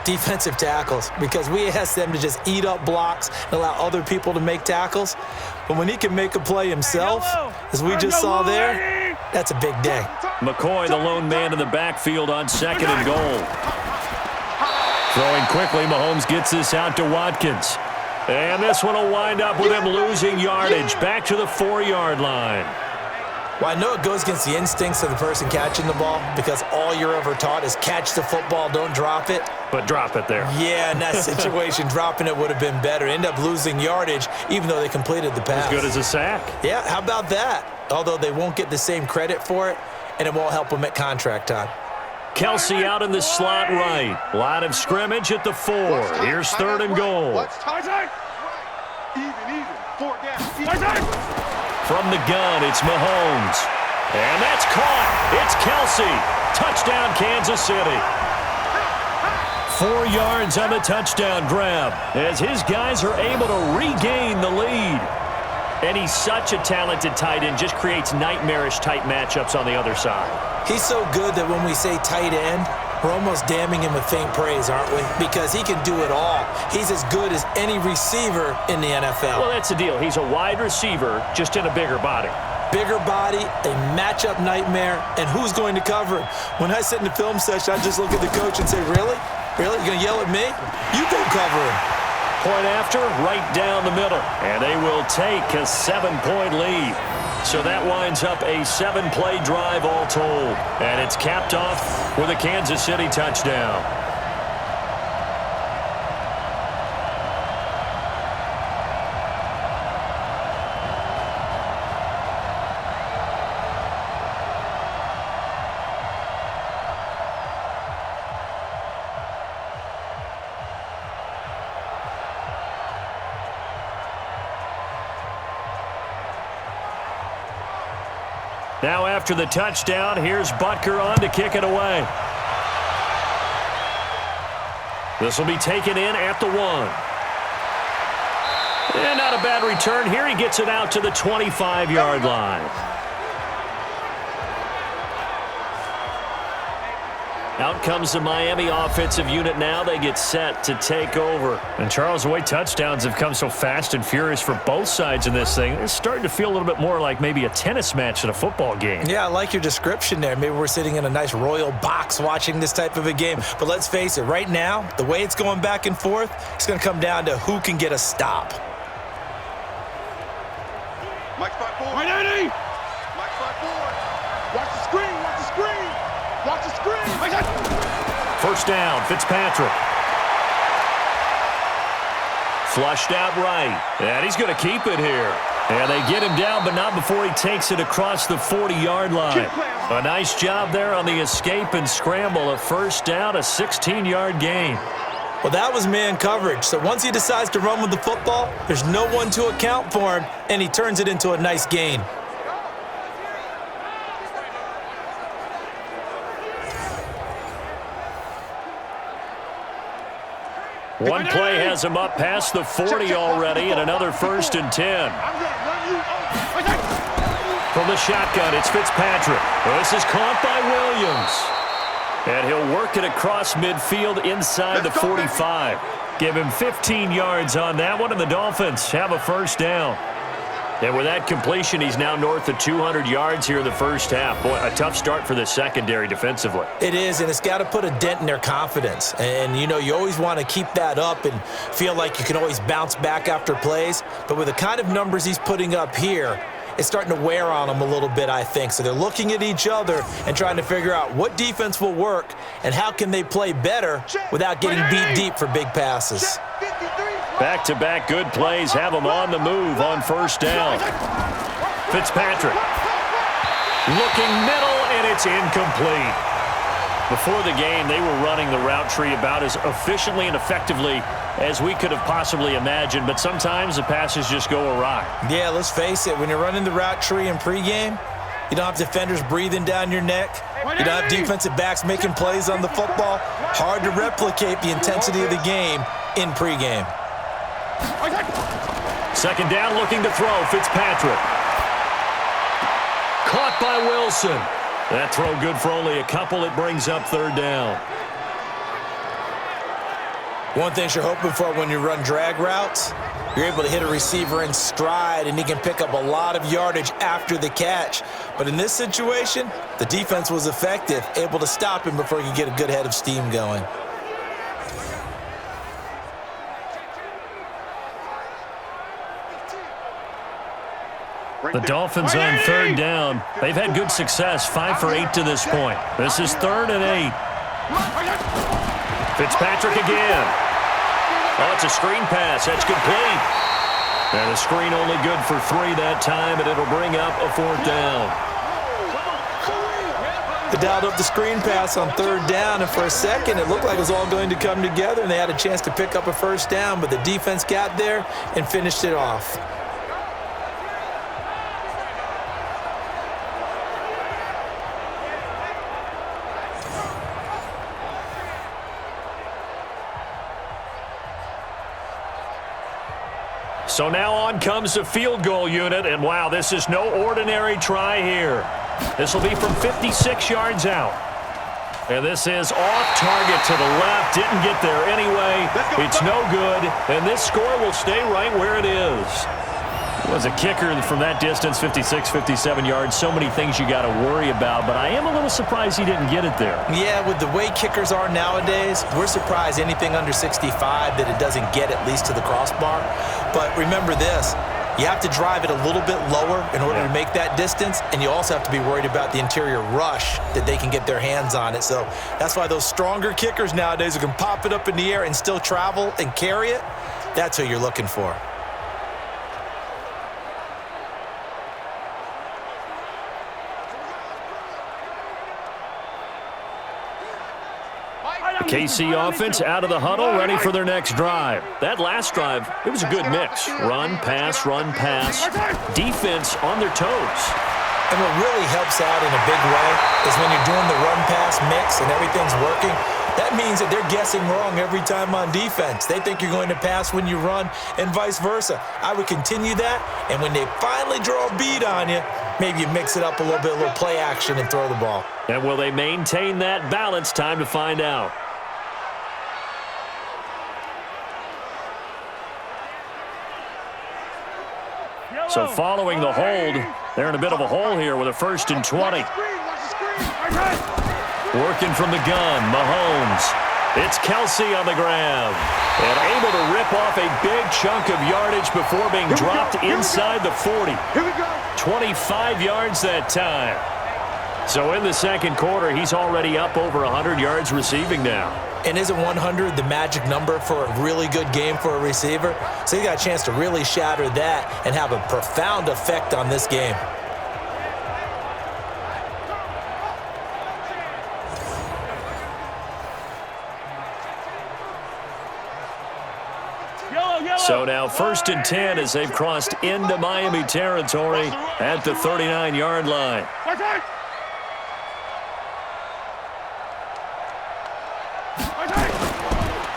Defensive tackles, because we ask them to just eat up blocks and allow other people to make tackles. But when he can make a play himself, as we just saw there, that's a big day. McCoy, the lone man in the backfield on 2nd and goal. Throwing quickly, Mahomes gets this out to Watkins. And this one will wind up with him losing yardage back to the 4-yard line. Well, I know it goes against the instincts of the person catching the ball, because all you're ever taught is catch the football, don't drop it. But drop it there. Yeah, in that situation, dropping it would have been better. End up losing yardage, even though they completed the pass. As good as a sack. Yeah, how about that? Although they won't get the same credit for it, and it won't help them at contract time. Kelsey out in the slot right. Line of scrimmage at the 4. Here's 3rd and goal. Even. 4 down. From the gun, it's Mahomes. And that's caught. It's Kelsey. Touchdown, Kansas City. 4 yards on the touchdown grab as his guys are able to regain the lead. And he's such a talented tight end, just creates nightmarish-type matchups on the other side. He's so good that when we say tight end, we're almost damning him with faint praise, aren't we? Because he can do it all. He's as good as any receiver in the NFL. Well, that's the deal. He's a wide receiver, just in a bigger body. Bigger body, a matchup nightmare, and who's going to cover him? When I sit in the film session, I just look at the coach and say, really? Really? You're going to yell at me? You go cover him. Point after, right down the middle. And they will take a 7-point lead. So that winds up a 7-play drive all told. And it's capped off with a Kansas City touchdown. Now after the touchdown, here's Butker on to kick it away. This will be taken in at the 1. And not a bad return here. He gets it out to the 25-yard line. Out comes the Miami offensive unit now. They get set to take over. And Charles, the way touchdowns have come so fast and furious for both sides in this thing, it's starting to feel a little bit more like maybe a tennis match in a football game. Yeah, I like your description there. Maybe we're sitting in a nice royal box watching this type of a game. But let's face it, right now, the way it's going back and forth, it's going to come down to who can get a stop. Mike's back forward. Right, Eddie! Mike's back forward. Watch the screen, watch the screen. Watch the screen. First down, Fitzpatrick. Flushed out right. And he's going to keep it here. And they get him down, but not before he takes it across the 40-yard line. A nice job there on the escape and scramble. A first down, a 16-yard gain. Well, that was man coverage. So once he decides to run with the football, there's no one to account for him, and he turns it into a nice gain. One play has him up past the 40 already, and another 1st and 10. From the shotgun, it's Fitzpatrick. This is caught by Williams. And he'll work it across midfield inside the 45. Give him 15 yards on that one, and the Dolphins have a first down. And with that completion, he's now north of 200 yards here in the first half. Boy, a tough start for the secondary defensively. It is, and it's got to put a dent in their confidence. And, you know, you always want to keep that up and feel like you can always bounce back after plays. But with the kind of numbers he's putting up here, it's starting to wear on them a little bit, I think. So they're looking at each other and trying to figure out what defense will work and how can they play better without getting beat deep for big passes. Back-to-back good plays have him on the move on first down. Fitzpatrick looking middle, and it's incomplete. Before the game, they were running the route tree about as efficiently and effectively as we could have possibly imagined, but sometimes the passes just go awry. Yeah, let's face it, when you're running the route tree in pregame, you don't have defenders breathing down your neck. You don't have defensive backs making plays on the football. Hard to replicate the intensity of the game in pregame. Second down, looking to throw, Fitzpatrick. Caught by Wilson. That throw good for only a couple. It brings up third down. One thing you're hoping for when you run drag routes, you're able to hit a receiver in stride, and he can pick up a lot of yardage after the catch. But in this situation, the defense was effective, able to stop him before he could get a good head of steam going. The Dolphins on third down. They've had good success, 5 for 8 to this point. This is 3rd and 8. Fitzpatrick again. Oh, it's a screen pass. That's complete. And a screen only good for 3 that time, and it'll bring up a 4th down. They dialed up the screen pass on 3rd down, and for a second it looked like it was all going to come together, and they had a chance to pick up a 1st down, but the defense got there and finished it off. So now on comes the field goal unit, and wow, this is no ordinary try here. This will be from 56 yards out. And this is off target to the left. Didn't get there anyway. It's no good, and this score will stay right where it is. It was a kicker from that distance, 56, 57 yards. So many things you got to worry about, but I am a little surprised he didn't get it there. Yeah, with the way kickers are nowadays, we're surprised anything under 65 that it doesn't get at least to the crossbar. But remember this, you have to drive it a little bit lower in order to make that distance, and you also have to be worried about the interior rush that they can get their hands on it. So that's why those stronger kickers nowadays who can pop it up in the air and still travel and carry it, that's who you're looking for. KC offense out of the huddle, ready for their next drive. That last drive, it was a good mix. Run, pass, defense on their toes. And what really helps out in a big way is when you're doing the run-pass mix and everything's working, that means that they're guessing wrong every time on defense. They think you're going to pass when you run and vice versa. I would continue that, and when they finally draw a bead on you, maybe you mix it up a little bit, a little play action, and throw the ball. And will they maintain that balance? Time to find out. So following the hold, they're in a bit of a hole here with a 1st and 20. Working from the gun, Mahomes. It's Kelsey on the ground. And able to rip off a big chunk of yardage before being dropped inside the 40. 25 yards that time. So in the second quarter, he's already up over 100 yards receiving now. And isn't 100 the magic number for a really good game for a receiver? So he got a chance to really shatter that and have a profound effect on this game. So now 1st and 10 as they've crossed into Miami territory at the 39-yard line.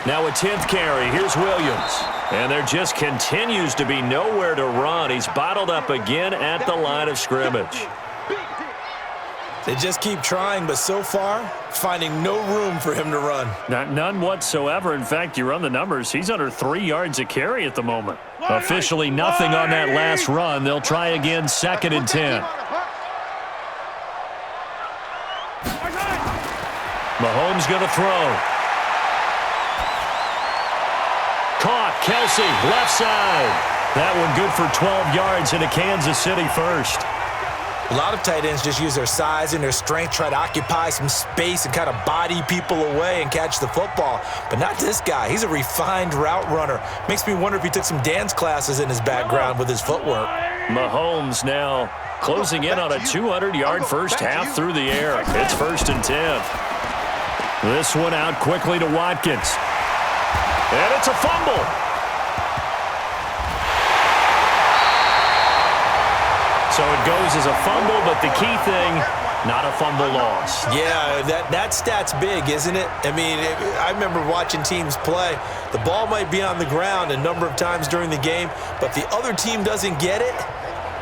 Now a 10th carry. Here's Williams. And there just continues to be nowhere to run. He's bottled up again at the line of scrimmage. They just keep trying, but so far, finding no room for him to run. None whatsoever. In fact, you run the numbers, he's under 3 yards a carry at the moment. Officially nothing on that last run. They'll try again, 2nd and 10. Mahomes going to throw. Caught, Kelsey, left side. That one good for 12 yards into Kansas City 1st. A lot of tight ends just use their size and their strength, try to occupy some space and kind of body people away and catch the football. But not this guy. He's a refined route runner. Makes me wonder if he took some dance classes in his background with his footwork. Mahomes now closing in on a 200-yard first half through the air. It's 1st and 10. This one out quickly to Watkins. And it's a fumble. So it goes as a fumble, but the key thing, not a fumble loss. Yeah, that stat's big, isn't it? I mean, I remember watching teams play. The ball might be on the ground a number of times during the game, but if the other team doesn't get it,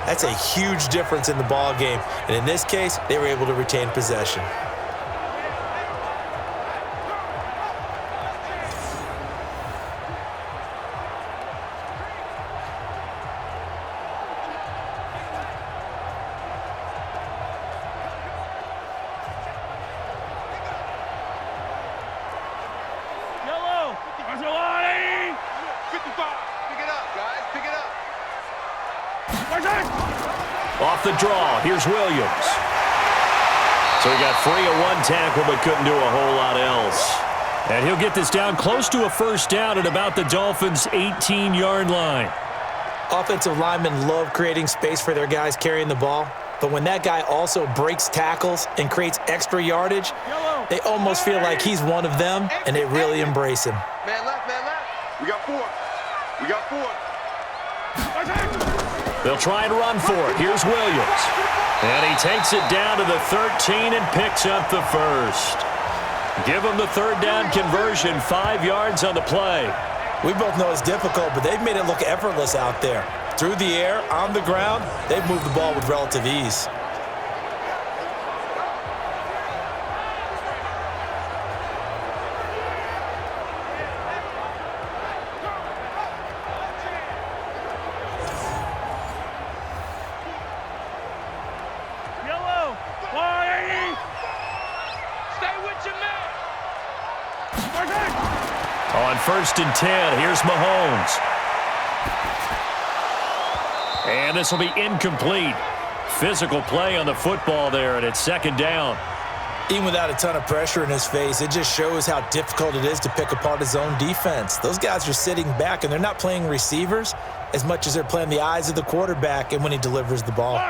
that's a huge difference in the ball game. And in this case, they were able to retain possession. the draw. Here's Williams. So he got free of one tackle but couldn't do a whole lot else. And he'll get this down close to a first down at about the Dolphins' 18-yard line. Offensive linemen love creating space for their guys carrying the ball. But when that guy also breaks tackles and creates extra yardage, they almost feel like he's one of them, and they really embrace him. Man left, man left. We got 4. We got 4. They'll try and run for it. Here's Williams. And he takes it down to the 13 and picks up the first. Give him the third down conversion, 5 yards on the play. We both know it's difficult, but they've made it look effortless out there. Through the air, on the ground, they've moved the ball with relative ease. Yellow. 180. Stay with your man. On 1st and 10, here's Mahomes. And this will be incomplete. Physical play on the football there, and it's 2nd down. Even without a ton of pressure in his face, it just shows how difficult it is to pick apart his own defense. Those guys are sitting back, and they're not playing receivers as much as they're playing the eyes of the quarterback and when he delivers the ball.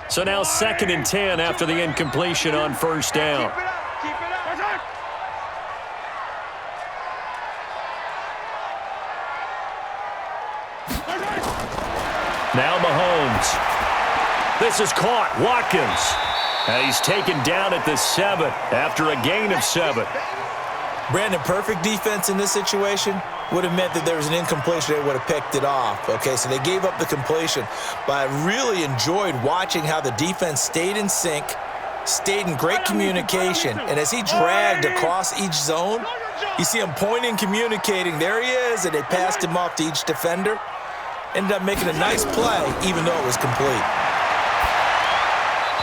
So now 2nd and 10 after the incompletion on 1st down. Keep it up. Keep it up. Now Mahomes. This is caught. Watkins. And he's taken down at the 7 after a gain of 7. Brandon, perfect defense in this situation would have meant that there was an incompletion. They would have picked it off. Okay, so they gave up the completion. But I really enjoyed watching how the defense stayed in sync, stayed in great communication. And as he dragged across each zone, you see him pointing, communicating. There he is, and they passed him off to each defender. Ended up making a nice play, even though it was complete.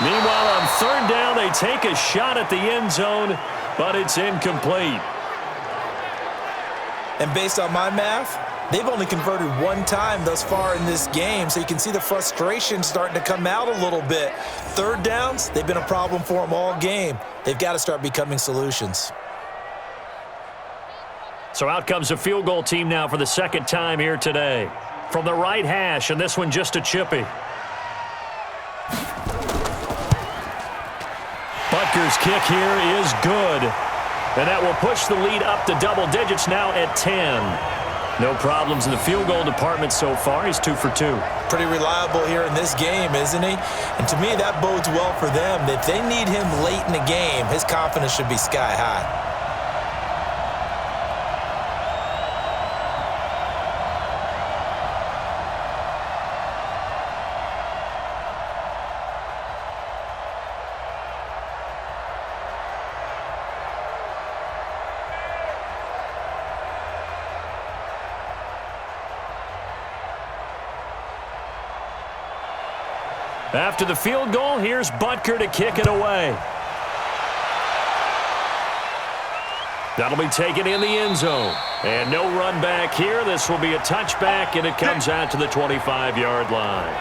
Meanwhile, on 3rd down, they take a shot at the end zone, but it's incomplete. And based on my math, they've only converted 1 time thus far in this game, so you can see the frustration starting to come out a little bit. 3rd downs, they've been a problem for them all game. They've got to start becoming solutions. So out comes a field goal team now for the 2nd time here today. From the right hash, and this one just a chippy. Butker's kick here is good. And that will push the lead up to double digits now at 10. No problems in the field goal department so far. He's 2 for 2. Pretty reliable here in this game, isn't he? And to me, that bodes well for them. If they need him late in the game, his confidence should be sky high. After the field goal, here's Butker to kick it away. That'll be taken in the end zone. And no run back here. This will be a touchback, and it comes out to the 25-yard line.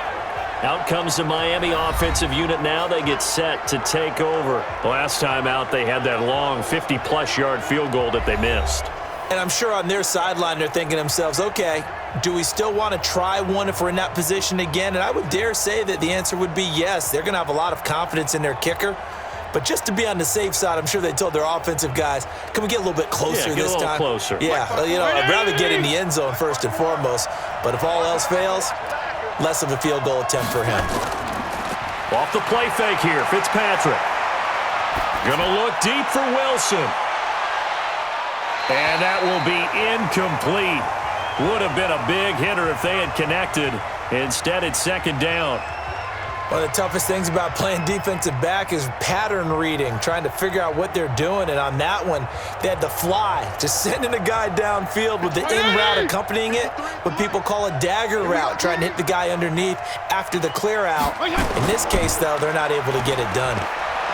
Out comes the Miami offensive unit now. They get set to take over. Last time out, they had that long 50-plus yard field goal that they missed. And I'm sure on their sideline they're thinking to themselves, okay, do we still want to try one if we're in that position again? And I would dare say that the answer would be yes. They're going to have a lot of confidence in their kicker. But just to be on the safe side, I'm sure they told their offensive guys, can we get a little bit closer this time? Closer. Yeah, I'd rather get in the end zone first and foremost. But if all else fails, less of a field goal attempt for him. Off the play fake here, Fitzpatrick. Gonna look deep for Wilson. And that will be incomplete. Would have been a big hitter if they had connected. Instead, it's 2nd down. One of the toughest things about playing defensive back is pattern reading, trying to figure out what they're doing. And on that one, they had to fly, just sending a guy downfield with the in route accompanying it, what people call a dagger route, trying to hit the guy underneath after the clear out. In this case, though, they're not able to get it done.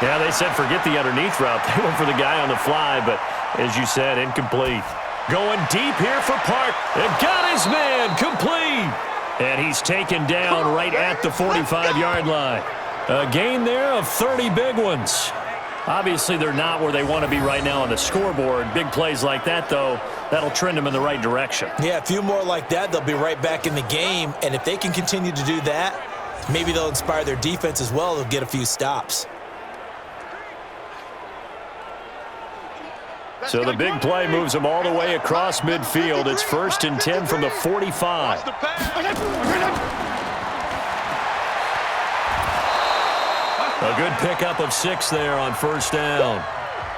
Yeah, they said forget the underneath route. They went for the guy on the fly, but as you said, incomplete. Going deep here for Park. And got his man complete. And he's taken down right at the 45-yard line. A gain there of 30 big ones. Obviously, they're not where they want to be right now on the scoreboard. Big plays like that, though, that'll trend them in the right direction. Yeah, a few more like that, they'll be right back in the game. And if they can continue to do that, maybe they'll inspire their defense as well. They'll get a few stops. So the big play moves them all the way across midfield. It's 1st and 10 from the 45. A good pickup of 6 there on 1st down.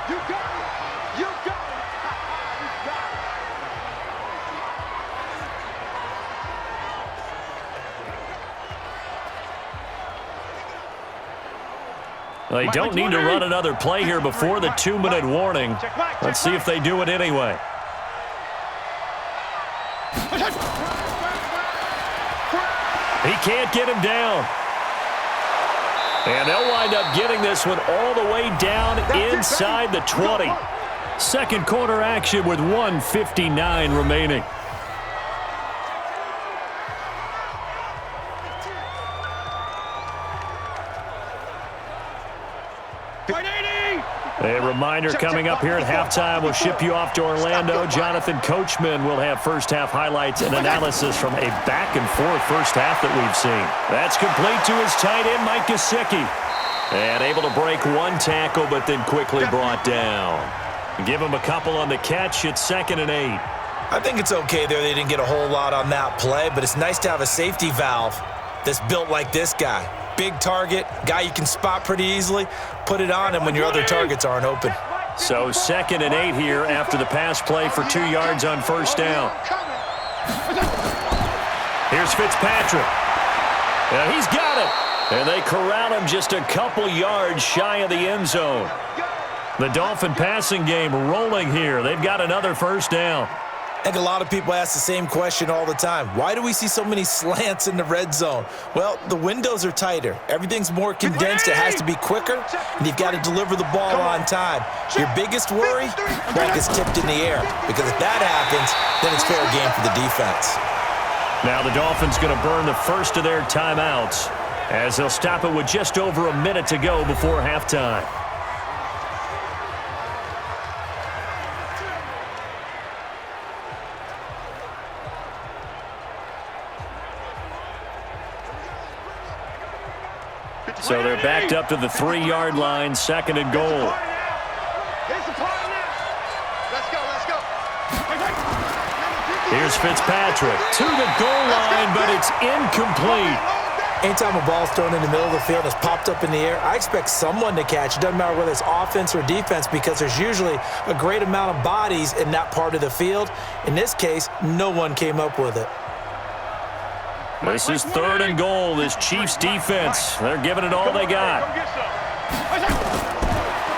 You got it. You got it. They don't need to run another play here before the 2-minute warning. Let's see if they do it anyway. He can't get him down. And they'll wind up getting this one all the way down inside the 20. Second quarter action with 1:59 remaining. A reminder coming up here at halftime. We'll ship you off to Orlando. Jonathan Coachman will have first-half highlights and analysis from a back-and-forth first half that we've seen. That's complete to his tight end, Mike Gesicki. And able to break one tackle, but then quickly brought down. Give him a couple on the catch. It's 2nd and 8. I think it's okay there. They didn't get a whole lot on that play, but it's nice to have a safety valve that's built like this guy. Big target, guy you can spot pretty easily. Put it on him when your other targets aren't open. So 2nd and 8 here after the pass play for 2 yards on 1st down. Here's Fitzpatrick. And he's got it. And they corral him just a couple yards shy of the end zone. The Dolphin passing game rolling here. They've got another 1st down. I think a lot of people ask the same question all the time. Why do we see so many slants in the red zone? Well, the windows are tighter. Everything's more condensed. It has to be quicker, and you've got to deliver the ball on time. Your biggest worry? Ball gets tipped in the air, because if that happens, then it's fair game for the defense. Now the Dolphins going to burn the first of their timeouts as they'll stop it with just over a minute to go before halftime. So they're backed up to the 3-yard line, 2nd and goal. Here's Fitzpatrick to the goal line, but it's incomplete. Anytime a ball's thrown in the middle of the field and it's popped up in the air, I expect someone to catch. It doesn't matter whether it's offense or defense, because there's usually a great amount of bodies in that part of the field. In this case, no one came up with it. This is 3rd and goal. This Chiefs defense, they're giving it all they got.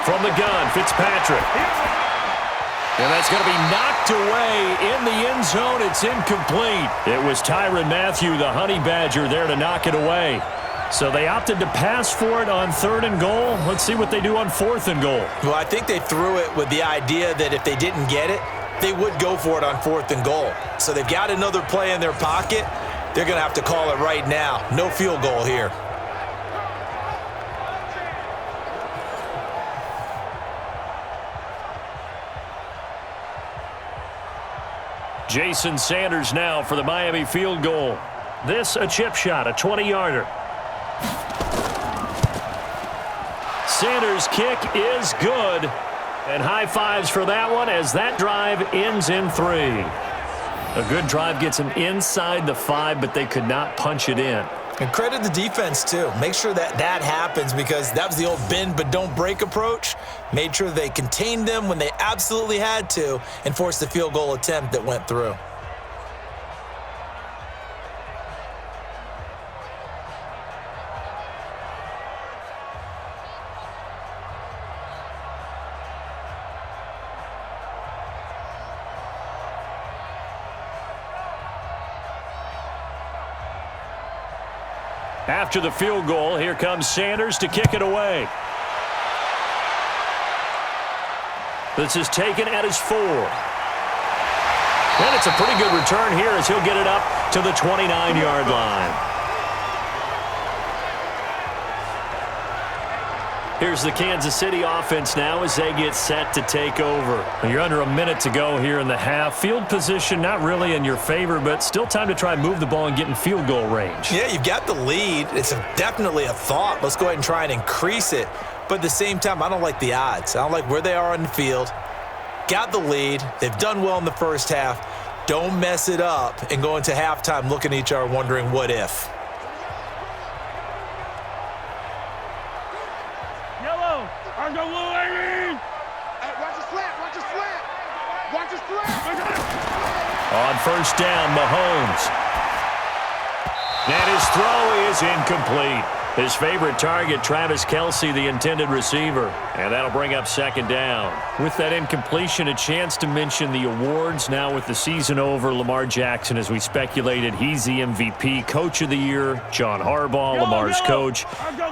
From the gun, Fitzpatrick. And that's going to be knocked away in the end zone. It's incomplete. It was Tyrann Mathieu, the Honey Badger, there to knock it away. So they opted to pass for it on 3rd and goal. Let's see what they do on 4th and goal. Well, I think they threw it with the idea that if they didn't get it, they would go for it on 4th and goal. So they've got another play in their pocket. They're going to have to call it right now. No field goal here. Jason Sanders now for the Miami field goal. This a chip shot, a 20-yarder. Sanders' kick is good. And high fives for that one as that drive ends in 3. A good drive gets them inside the 5, but they could not punch it in. And credit the defense, too. Make sure that that happens, because that was the old bend but don't break approach. Made sure they contained them when they absolutely had to and forced the field goal attempt that went through. After the field goal, here comes Sanders to kick it away. This is taken at his 4. And it's a pretty good return here as he'll get it up to the 29-yard line. Here's the Kansas City offense now as they get set to take over. You're under a minute to go here in the half. Field position not really in your favor, but still time to try and move the ball and get in field goal range. Yeah, you've got the lead. It's definitely a thought. Let's go ahead and try and increase it. But at the same time, I don't like the odds. I don't like where they are on the field. Got the lead. They've done well in the first half. Don't mess it up and go into halftime looking at each other wondering what if. On first down, Mahomes. And his throw is incomplete. His favorite target, Travis Kelce, the intended receiver. And that'll bring up second down. With that incompletion, a chance to mention the awards. Now with the season over, Lamar Jackson, as we speculated, he's the MVP, Coach of the Year. John Harbaugh, Lamar's coach.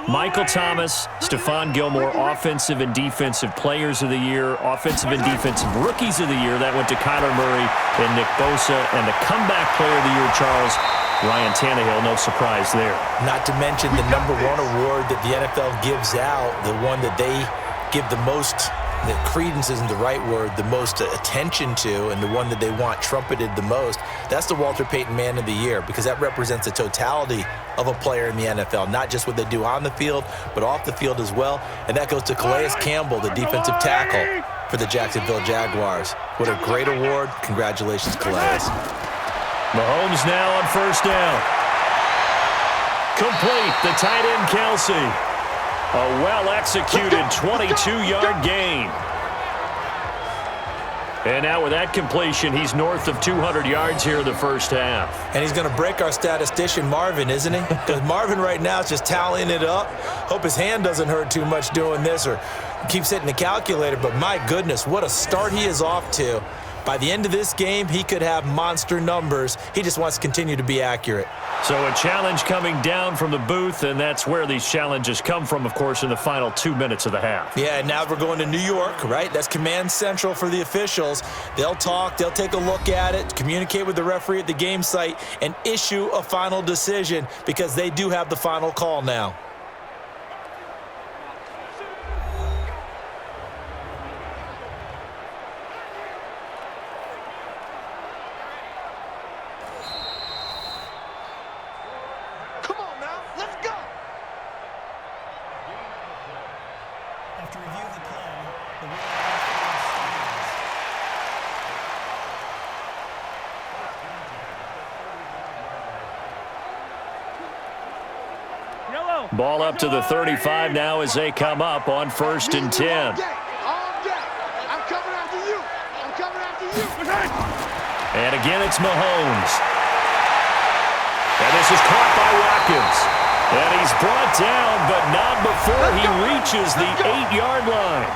Michael Thomas, Stephon Gilmore, Offensive and Defensive Players of the Year. Offensive and Defensive Rookies of the Year. That went to Kyler Murray and Nick Bosa. And the Comeback Player of the Year, Charles, Ryan Tannehill, no surprise there. Not to mention the #1 award that the NFL gives out, the one that they give the most, the credence isn't the right word, the most attention to, and the one that they want trumpeted the most. That's the Walter Payton Man of the Year, because that represents the totality of a player in the NFL, not just what they do on the field, but off the field as well. And that goes to Calais Campbell, the defensive tackle for the Jacksonville Jaguars. What a great award. Congratulations, Calais. Mahomes now on first down. Complete, the tight end Kelce. A well-executed 22-yard gain. And now with that completion, he's north of 200 yards here in the first half. And he's going to break our statistician, Marvin, isn't he? Because Marvin right now is just tallying it up. Hope his hand doesn't hurt too much doing this or keeps hitting the calculator. But my goodness, what a start he is off to. By the end of this game, he could have monster numbers. He just wants to continue to be accurate. So a challenge coming down from the booth, and that's where these challenges come from, of course, in the final 2 minutes of the half. Yeah, and now we're going to New York, right? That's command central for the officials. They'll talk, they'll take a look at it, communicate with the referee at the game site, and issue a final decision because they do have the final call now. Ball up to the 35 now as they come up on 1st and 10. I'm coming after you. I'm coming after you. And again, it's Mahomes. And this is caught by Watkins. And he's brought down, but not before he reaches the 8-yard line.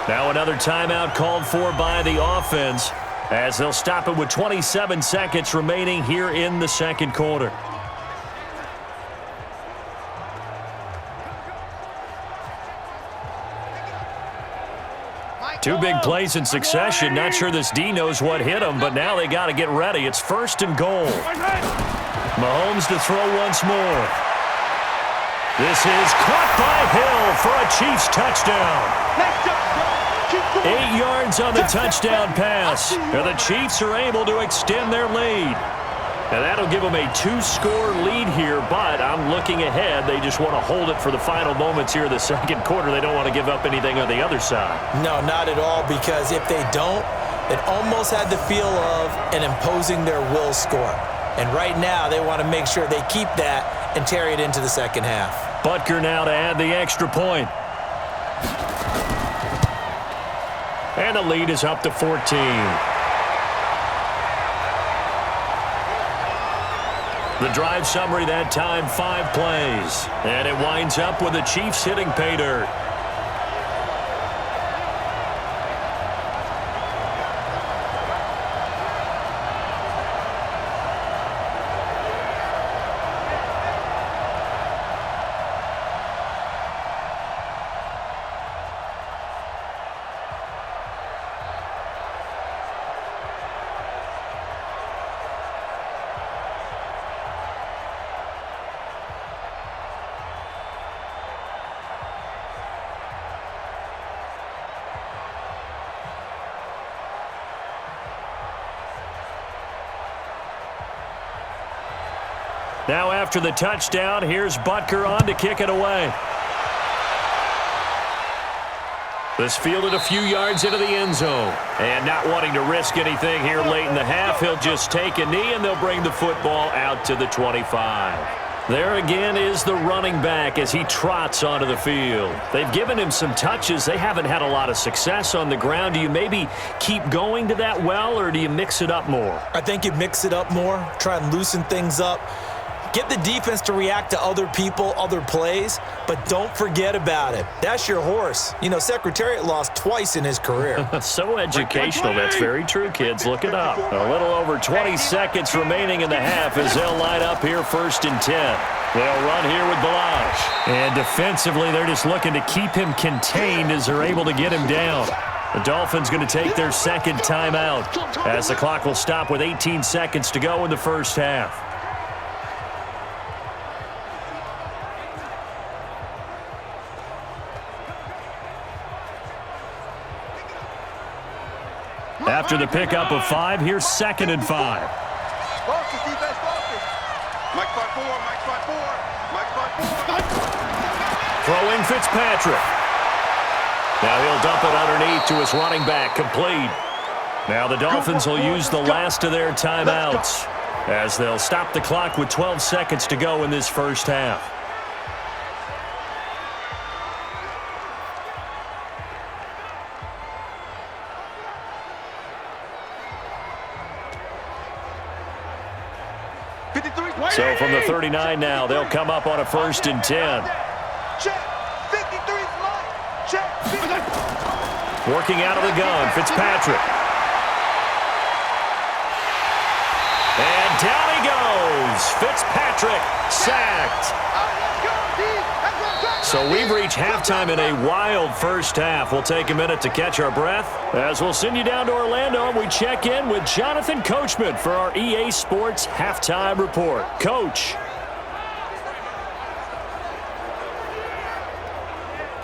Now another timeout called for by the offense as they'll stop it with 27 seconds remaining here in the second quarter. Two big plays in succession. Not sure this D knows what hit him, but now they got to get ready. It's 1st and goal. Mahomes to throw once more. This is caught by Hill for a Chiefs touchdown. 8 yards on the touchdown pass. And the Chiefs are able to extend their lead. And that'll give them a 2-score lead here, but I'm looking ahead. They just want to hold it for the final moments here in the second quarter. They don't want to give up anything on the other side. No, not at all, because if they don't, it almost had the feel of an imposing their will score. And right now, they want to make sure they keep that and carry it into the second half. Butker now to add the extra point. And the lead is up to 14. The drive summary that time, 5 plays. And it winds up with the Chiefs hitting pay dirt. Now after the touchdown, here's Butker on to kick it away. This fielded a few yards into the end zone. And not wanting to risk anything here late in the half, he'll just take a knee and they'll bring the football out to the 25. There again is the running back as he trots onto the field. They've given him some touches. They haven't had a lot of success on the ground. Do you maybe keep going to that well, or do you mix it up more? I think you mix it up more, try and loosen things up. Get the defense to react to other people, other plays, but don't forget about it. That's your horse. You know, Secretariat lost twice in his career. So educational. That's very true, kids. Look it up. A little over 20 seconds remaining in the half as they'll line up here 1st and 10. They'll run here with Balaj. And defensively, they're just looking to keep him contained as they're able to get him down. The Dolphins going to take their second timeout as the clock will stop with 18 seconds to go in the first half. After the pickup of 5, here's 2nd and 5. Focus, defense, focus. Mike 5-4, Mike 5-4, Mike 5-4. Throwing Fitzpatrick. Now he'll dump it underneath to his running back, complete. Now the Dolphins will use the last of their timeouts as they'll stop the clock with 12 seconds to go in this first half. So from the 39 now, they'll come up on a 1st and 10. Check. 53's mine. Check. Working out of the gun, Fitzpatrick. And down he goes. Fitzpatrick sacked. So we've reached halftime in a wild first half. We'll take a minute to catch our breath as we'll send you down to Orlando and we check in with Jonathan Coachman for our EA Sports Halftime Report. Coach.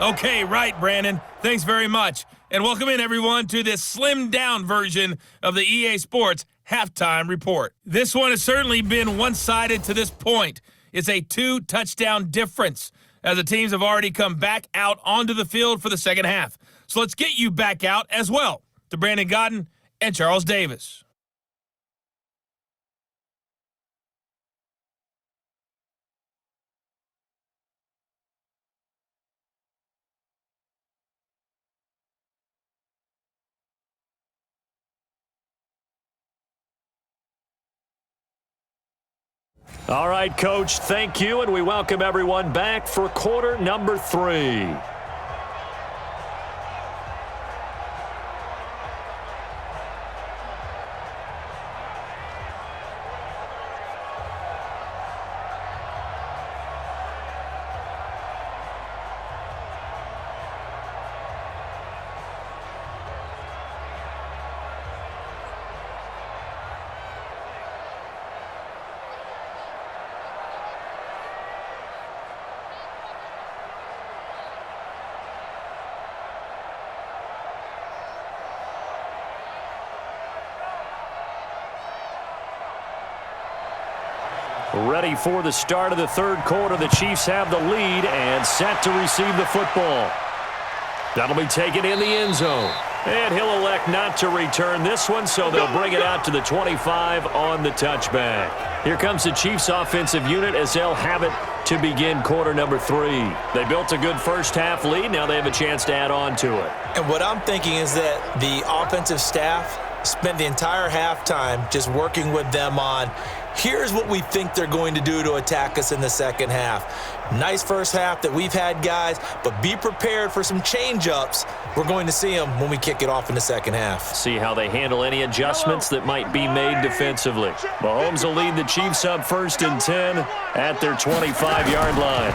Okay, right, Brandon. Thanks very much. And welcome in, everyone, to this slimmed-down version of the EA Sports Halftime Report. This one has certainly been one-sided to this point. It's a 2-touchdown difference, as the teams have already come back out onto the field for the second half. So let's get you back out as well to Brandon Godden and Charles Davis. All right, Coach, thank you, and we welcome everyone back for quarter number 3. Ready for the start of the third quarter. The Chiefs have the lead and set to receive the football. That'll be taken in the end zone. And he'll elect not to return this one, so they'll bring it out to the 25 on the touchback. Here comes the Chiefs offensive unit as they'll have it to begin quarter number 3. They built a good first half lead. Now they have a chance to add on to it. And what I'm thinking is that the offensive staff spent the entire halftime just working with them on, here's what we think they're going to do to attack us in the second half. Nice first half that we've had, guys, but be prepared for some change-ups. We're going to see them when we kick it off in the second half. See how they handle any adjustments that might be made defensively. Mahomes will lead the Chiefs up 1st and 10 at their 25-yard line.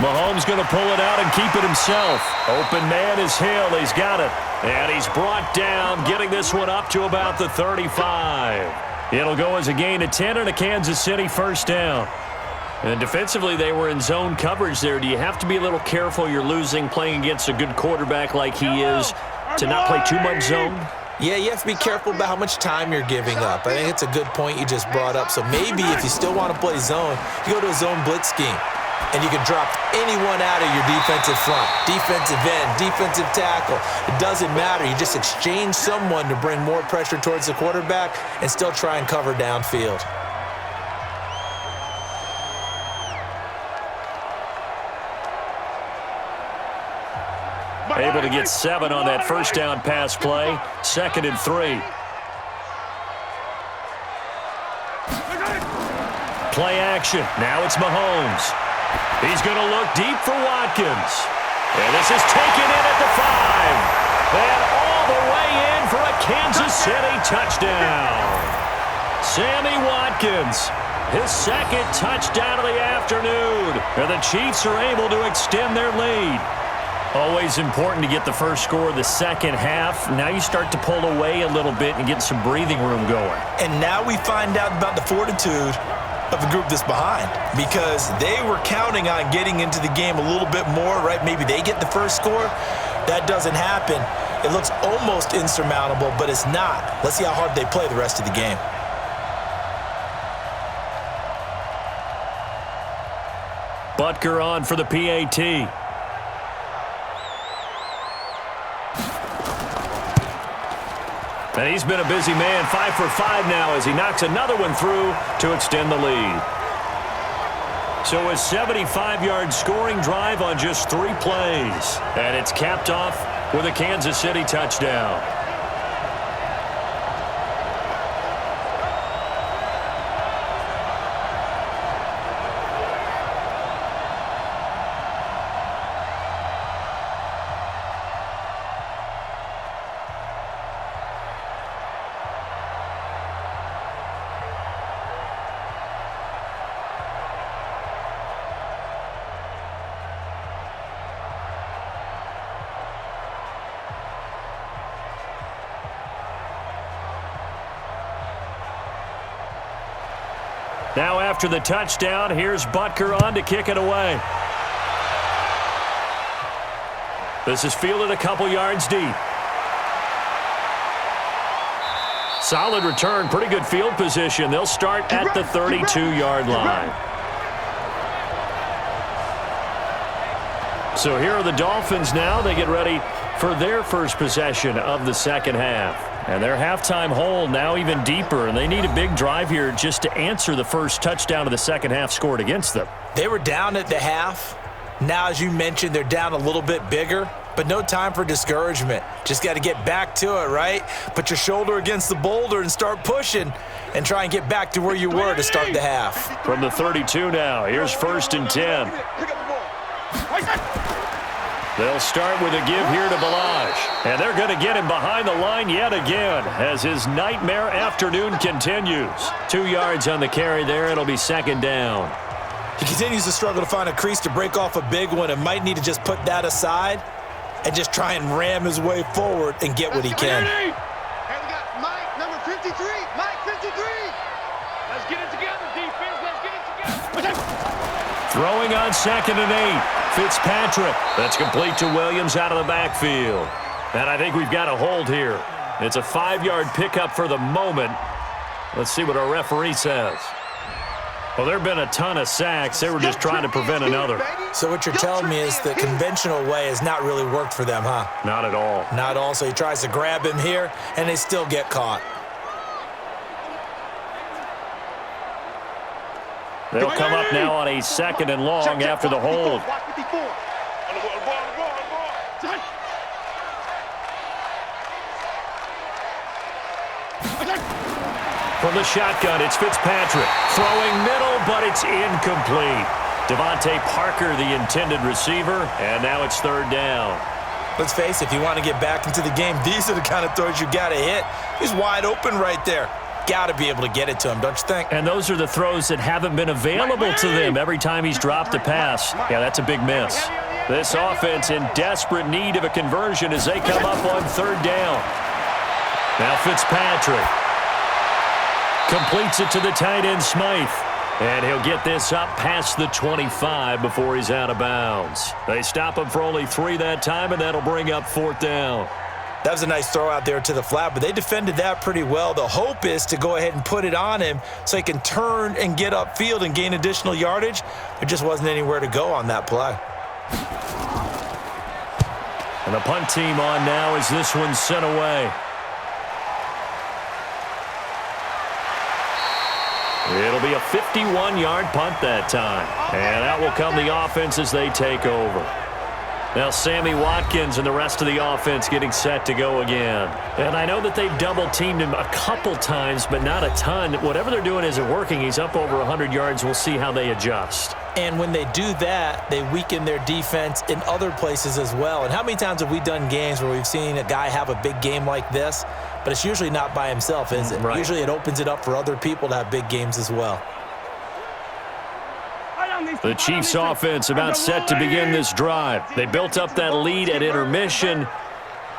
Mahomes going to pull it out and keep it himself. Open man is Hill. He's got it. And he's brought down, getting this one up to about the 35. It'll go as a gain of 10 and a Kansas City first down. And defensively, they were in zone coverage there. Do you have to be a little careful? You're losing, playing against a good quarterback like he is, to not play too much zone? Yeah, you have to be careful about how much time you're giving up. I think it's a good point you just brought up. So maybe if you still want to play zone, you go to a zone blitz scheme. And you can drop anyone out of your defensive front, defensive end, defensive tackle. It doesn't matter. You just exchange someone to bring more pressure towards the quarterback and still try and cover downfield. Able to get 7 on that first down pass play. 2nd and 3. Play action. Now it's Mahomes. He's going to look deep for Watkins. And this is taken in at the 5. And all the way in for a Kansas City touchdown. Sammy Watkins, his 2nd touchdown of the afternoon. And the Chiefs are able to extend their lead. Always important to get the first score of the second half. Now you start to pull away a little bit and get some breathing room going. And now we find out about the fortitude of the group that's behind, because they were counting on getting into the game a little bit more, right? Maybe they get the first score. That doesn't happen. It looks almost insurmountable, but it's not. Let's see how hard they play the rest of the game. Butker on for the PAT. And he's been a busy man, 5 for 5 now as he knocks another one through to extend the lead. So a 75-yard scoring drive on just 3 plays. And it's capped off with a Kansas City touchdown. Now after the touchdown, here's Butker on to kick it away. This is fielded a couple yards deep. Solid return, pretty good field position. They'll start at the 32-yard line. So here are the Dolphins now. They get ready for their first possession of the second half. And their halftime hole now even deeper, and they need a big drive here just to answer the first touchdown of the second half scored against them. They were down at the half. Now, as you mentioned, they're down a little bit bigger, but no time for discouragement. Just got to get back to it, right? Put your shoulder against the boulder and start pushing and try and get back to where you were to start the half. From the 32 now, here's 1st and 10. They'll start with a give here to Balaj. And they're going to get him behind the line yet again as his nightmare afternoon continues. 2 yards on the carry there. It'll be 2nd down. He continues to struggle to find a crease to break off a big one and might need to just put that aside and just try and ram his way forward and get what he can. And we got Mike, number 53. Mike, 53. Let's get it together, defense. Let's get it together. Throwing on 2nd and 8. Fitzpatrick. That's complete to Williams out of the backfield. And I think we've got a hold here. It's a 5-yard pickup for the moment. Let's see what our referee says. Well, there have been a ton of sacks. They were just trying to prevent another. So what you're telling me is the conventional way has not really worked for them, huh? Not at all. Not all. So he tries to grab him here, and they still get caught. They'll come up now on a 2nd and long after the hold. From the shotgun, it's Fitzpatrick. Throwing middle, but it's incomplete. Devontae Parker, the intended receiver, and now it's 3rd down. Let's face it, if you want to get back into the game, these are the kind of throws you got to hit. He's wide open right there. Got to be able to get it to him, don't you think? And those are the throws that haven't been available to them every time he's dropped a pass. Yeah, that's a big miss. This offense in desperate need of a conversion as they come up on 3rd down. Now Fitzpatrick completes it to the tight end Smythe. And he'll get this up past the 25 before he's out of bounds. They stop him for only 3 that time, and that'll bring up 4th down. That was a nice throw out there to the flat, but they defended that pretty well. The hope is to go ahead and put it on him so he can turn and get upfield and gain additional yardage. There just wasn't anywhere to go on that play. And the punt team on now as this one's sent away. It'll be a 51-yard punt that time. And out will come the offense as they take over. Now Sammy Watkins and the rest of the offense getting set to go again. And I know that they've double-teamed him a couple times, but not a ton. Whatever they're doing isn't working. He's up over 100 yards. We'll see how they adjust. And when they do that, they weaken their defense in other places as well. And how many times have we done games where we've seen a guy have a big game like this, but it's usually not by himself, is it? Right. Usually it opens it up for other people to have big games as well. The Chiefs offense about set to begin this drive. They built up that lead at intermission,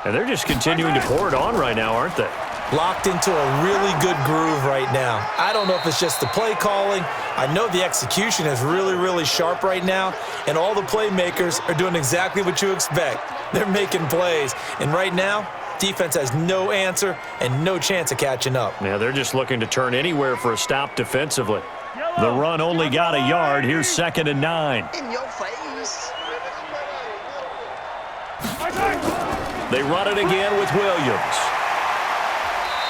and they're just continuing to pour it on right now, aren't they? Locked into a really good groove right now. I don't know if it's just the play calling. I know the execution is really, really sharp right now, and all the playmakers are doing exactly what you expect. They're making plays, and right now, defense has no answer and no chance of catching up. Yeah, they're just looking to turn anywhere for a stop defensively. The run only got a yard. Here's 2nd and 9. In your face. They run it again with Williams.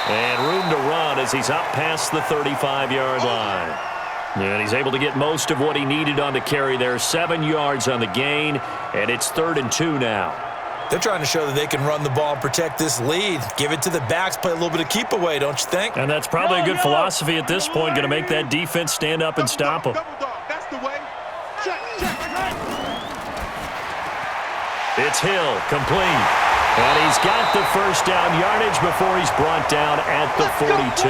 And room to run as he's up past the 35-yard line. And he's able to get most of what he needed on the carry there. 7 yards on the gain, and it's 3rd and 2 now. They're trying to show that they can run the ball and protect this lead. Give it to the backs, play a little bit of keep away, don't you think? And that's probably a good philosophy at this point, going to make that defense stand up and stop them. That's the way. Check. It's Hill, complete. And he's got the first down yardage before he's brought down at the 42.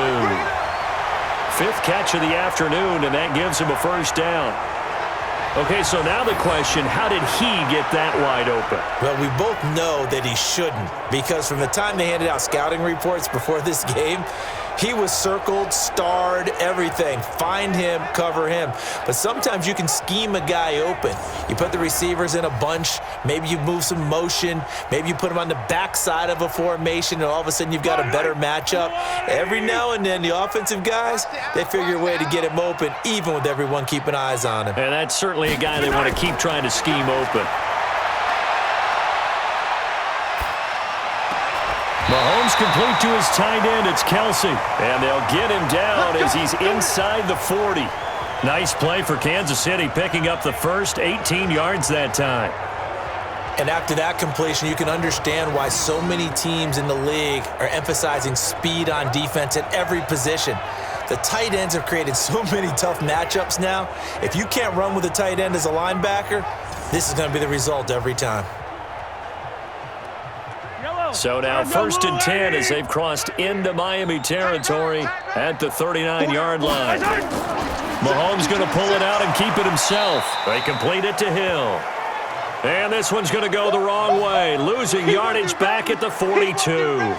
5th catch of the afternoon, and that gives him a first down. Okay, so now the question, how did he get that wide open? Well, we both know that he shouldn't, because from the time they handed out scouting reports before this game, he was circled, starred, everything. Find him, cover him. But sometimes you can scheme a guy open. You put the receivers in a bunch. Maybe you move some motion. Maybe you put them on the backside of a formation, and all of a sudden you've got a better matchup. Every now and then, the offensive guys, they figure a way to get him open, even with everyone keeping eyes on him. And that's certainly a guy they want to keep trying to scheme open. Mahomes complete to his tight end. It's Kelsey. And they'll get him down as he's inside the 40. Nice play for Kansas City, picking up the first 18 yards that time. And after that completion, you can understand why so many teams in the league are emphasizing speed on defense at every position. The tight ends have created so many tough matchups now. If you can't run with a tight end as a linebacker, this is going to be the result every time. So now 1st and 10 as they've crossed into Miami territory at the 39-yard line. Mahomes going to pull it out and keep it himself. They complete it to Hill. And this one's going to go the wrong way, losing yardage back at the 42.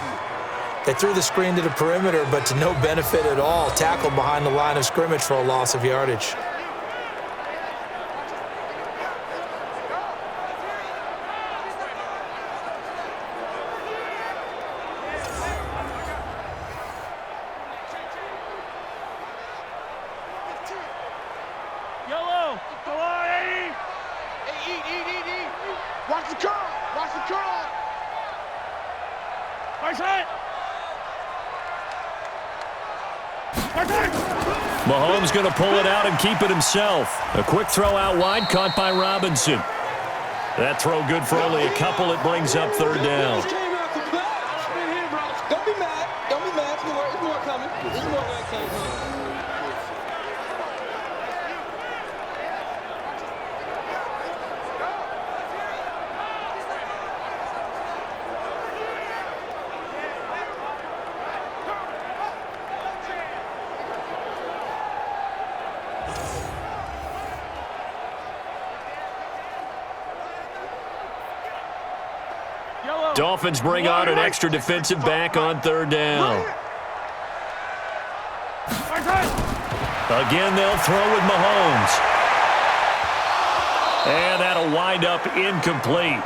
They threw the screen to the perimeter, but to no benefit at all. Tackled behind the line of scrimmage for a loss of yardage. Watch the curl. Watch the curl. Mahomes going to pull it out and keep it himself. A quick throw out wide, caught by Robinson. That throw good for only a couple. It brings up 3rd down. Don't be mad. Don't be mad. There's more coming. There's more coming. Dolphins bring on an extra defensive back on 3rd down. Again, they'll throw with Mahomes. And that'll wind up incomplete.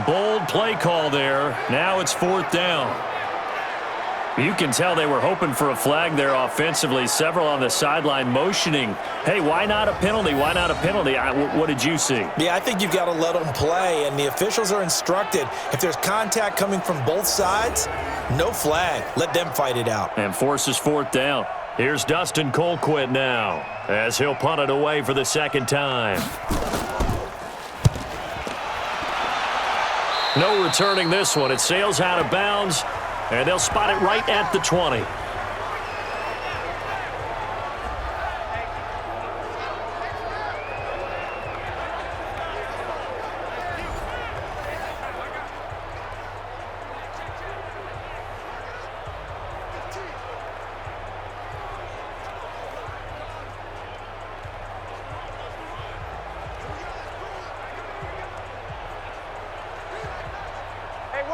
Bold play call there. Now it's 4th down. You can tell they were hoping for a flag there offensively. Several on the sideline motioning, hey, why not a penalty? Why not a penalty? What did you see? Yeah, I think you've got to let them play, and the officials are instructed, if there's contact coming from both sides, no flag. Let them fight it out. And forces 4th down. Here's Dustin Colquitt now as he'll punt it away for the 2nd time. No returning this one. It sails out of bounds, and they'll spot it right at the 20.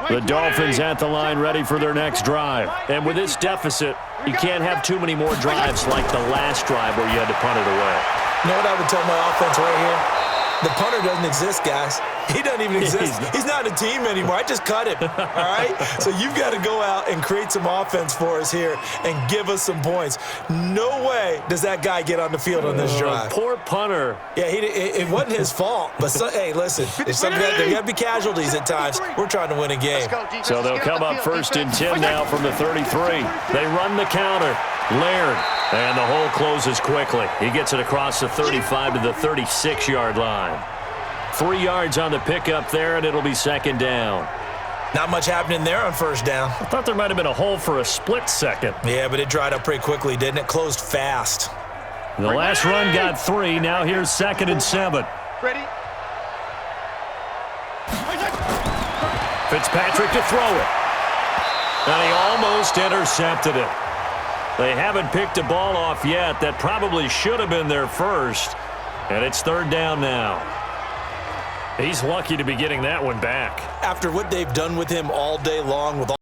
The Dolphins at the line ready for their next drive. And with this deficit, you can't have too many more drives like the last drive where you had to punt it away. You know what I would tell my offense right here? The punter doesn't exist, guys. He doesn't even exist. He's not a team anymore. I just cut him, all right? So you've got to go out and create some offense for us here and give us some points. No way does that guy get on the field on this drive. Poor punter. Yeah, it wasn't his fault. But, hey, listen, there got to be casualties at times. We're trying to win a game. So they'll come up 1st and 10 now from the 33. They run the counter. Laird. And the hole closes quickly. He gets it across the 35 to the 36-yard line. 3 yards on the pickup there, and it'll be 2nd down. Not much happening there on 1st down. I thought there might have been a hole for a split second. Yeah, but it dried up pretty quickly, didn't it? Closed fast. The last run got 3. Now here's 2nd and 7. Ready? Fitzpatrick to throw it. And he almost intercepted it. They haven't picked a ball off yet. That probably should have been their first. And it's 3rd down now. He's lucky to be getting that one back. After what they've done with him all day long with all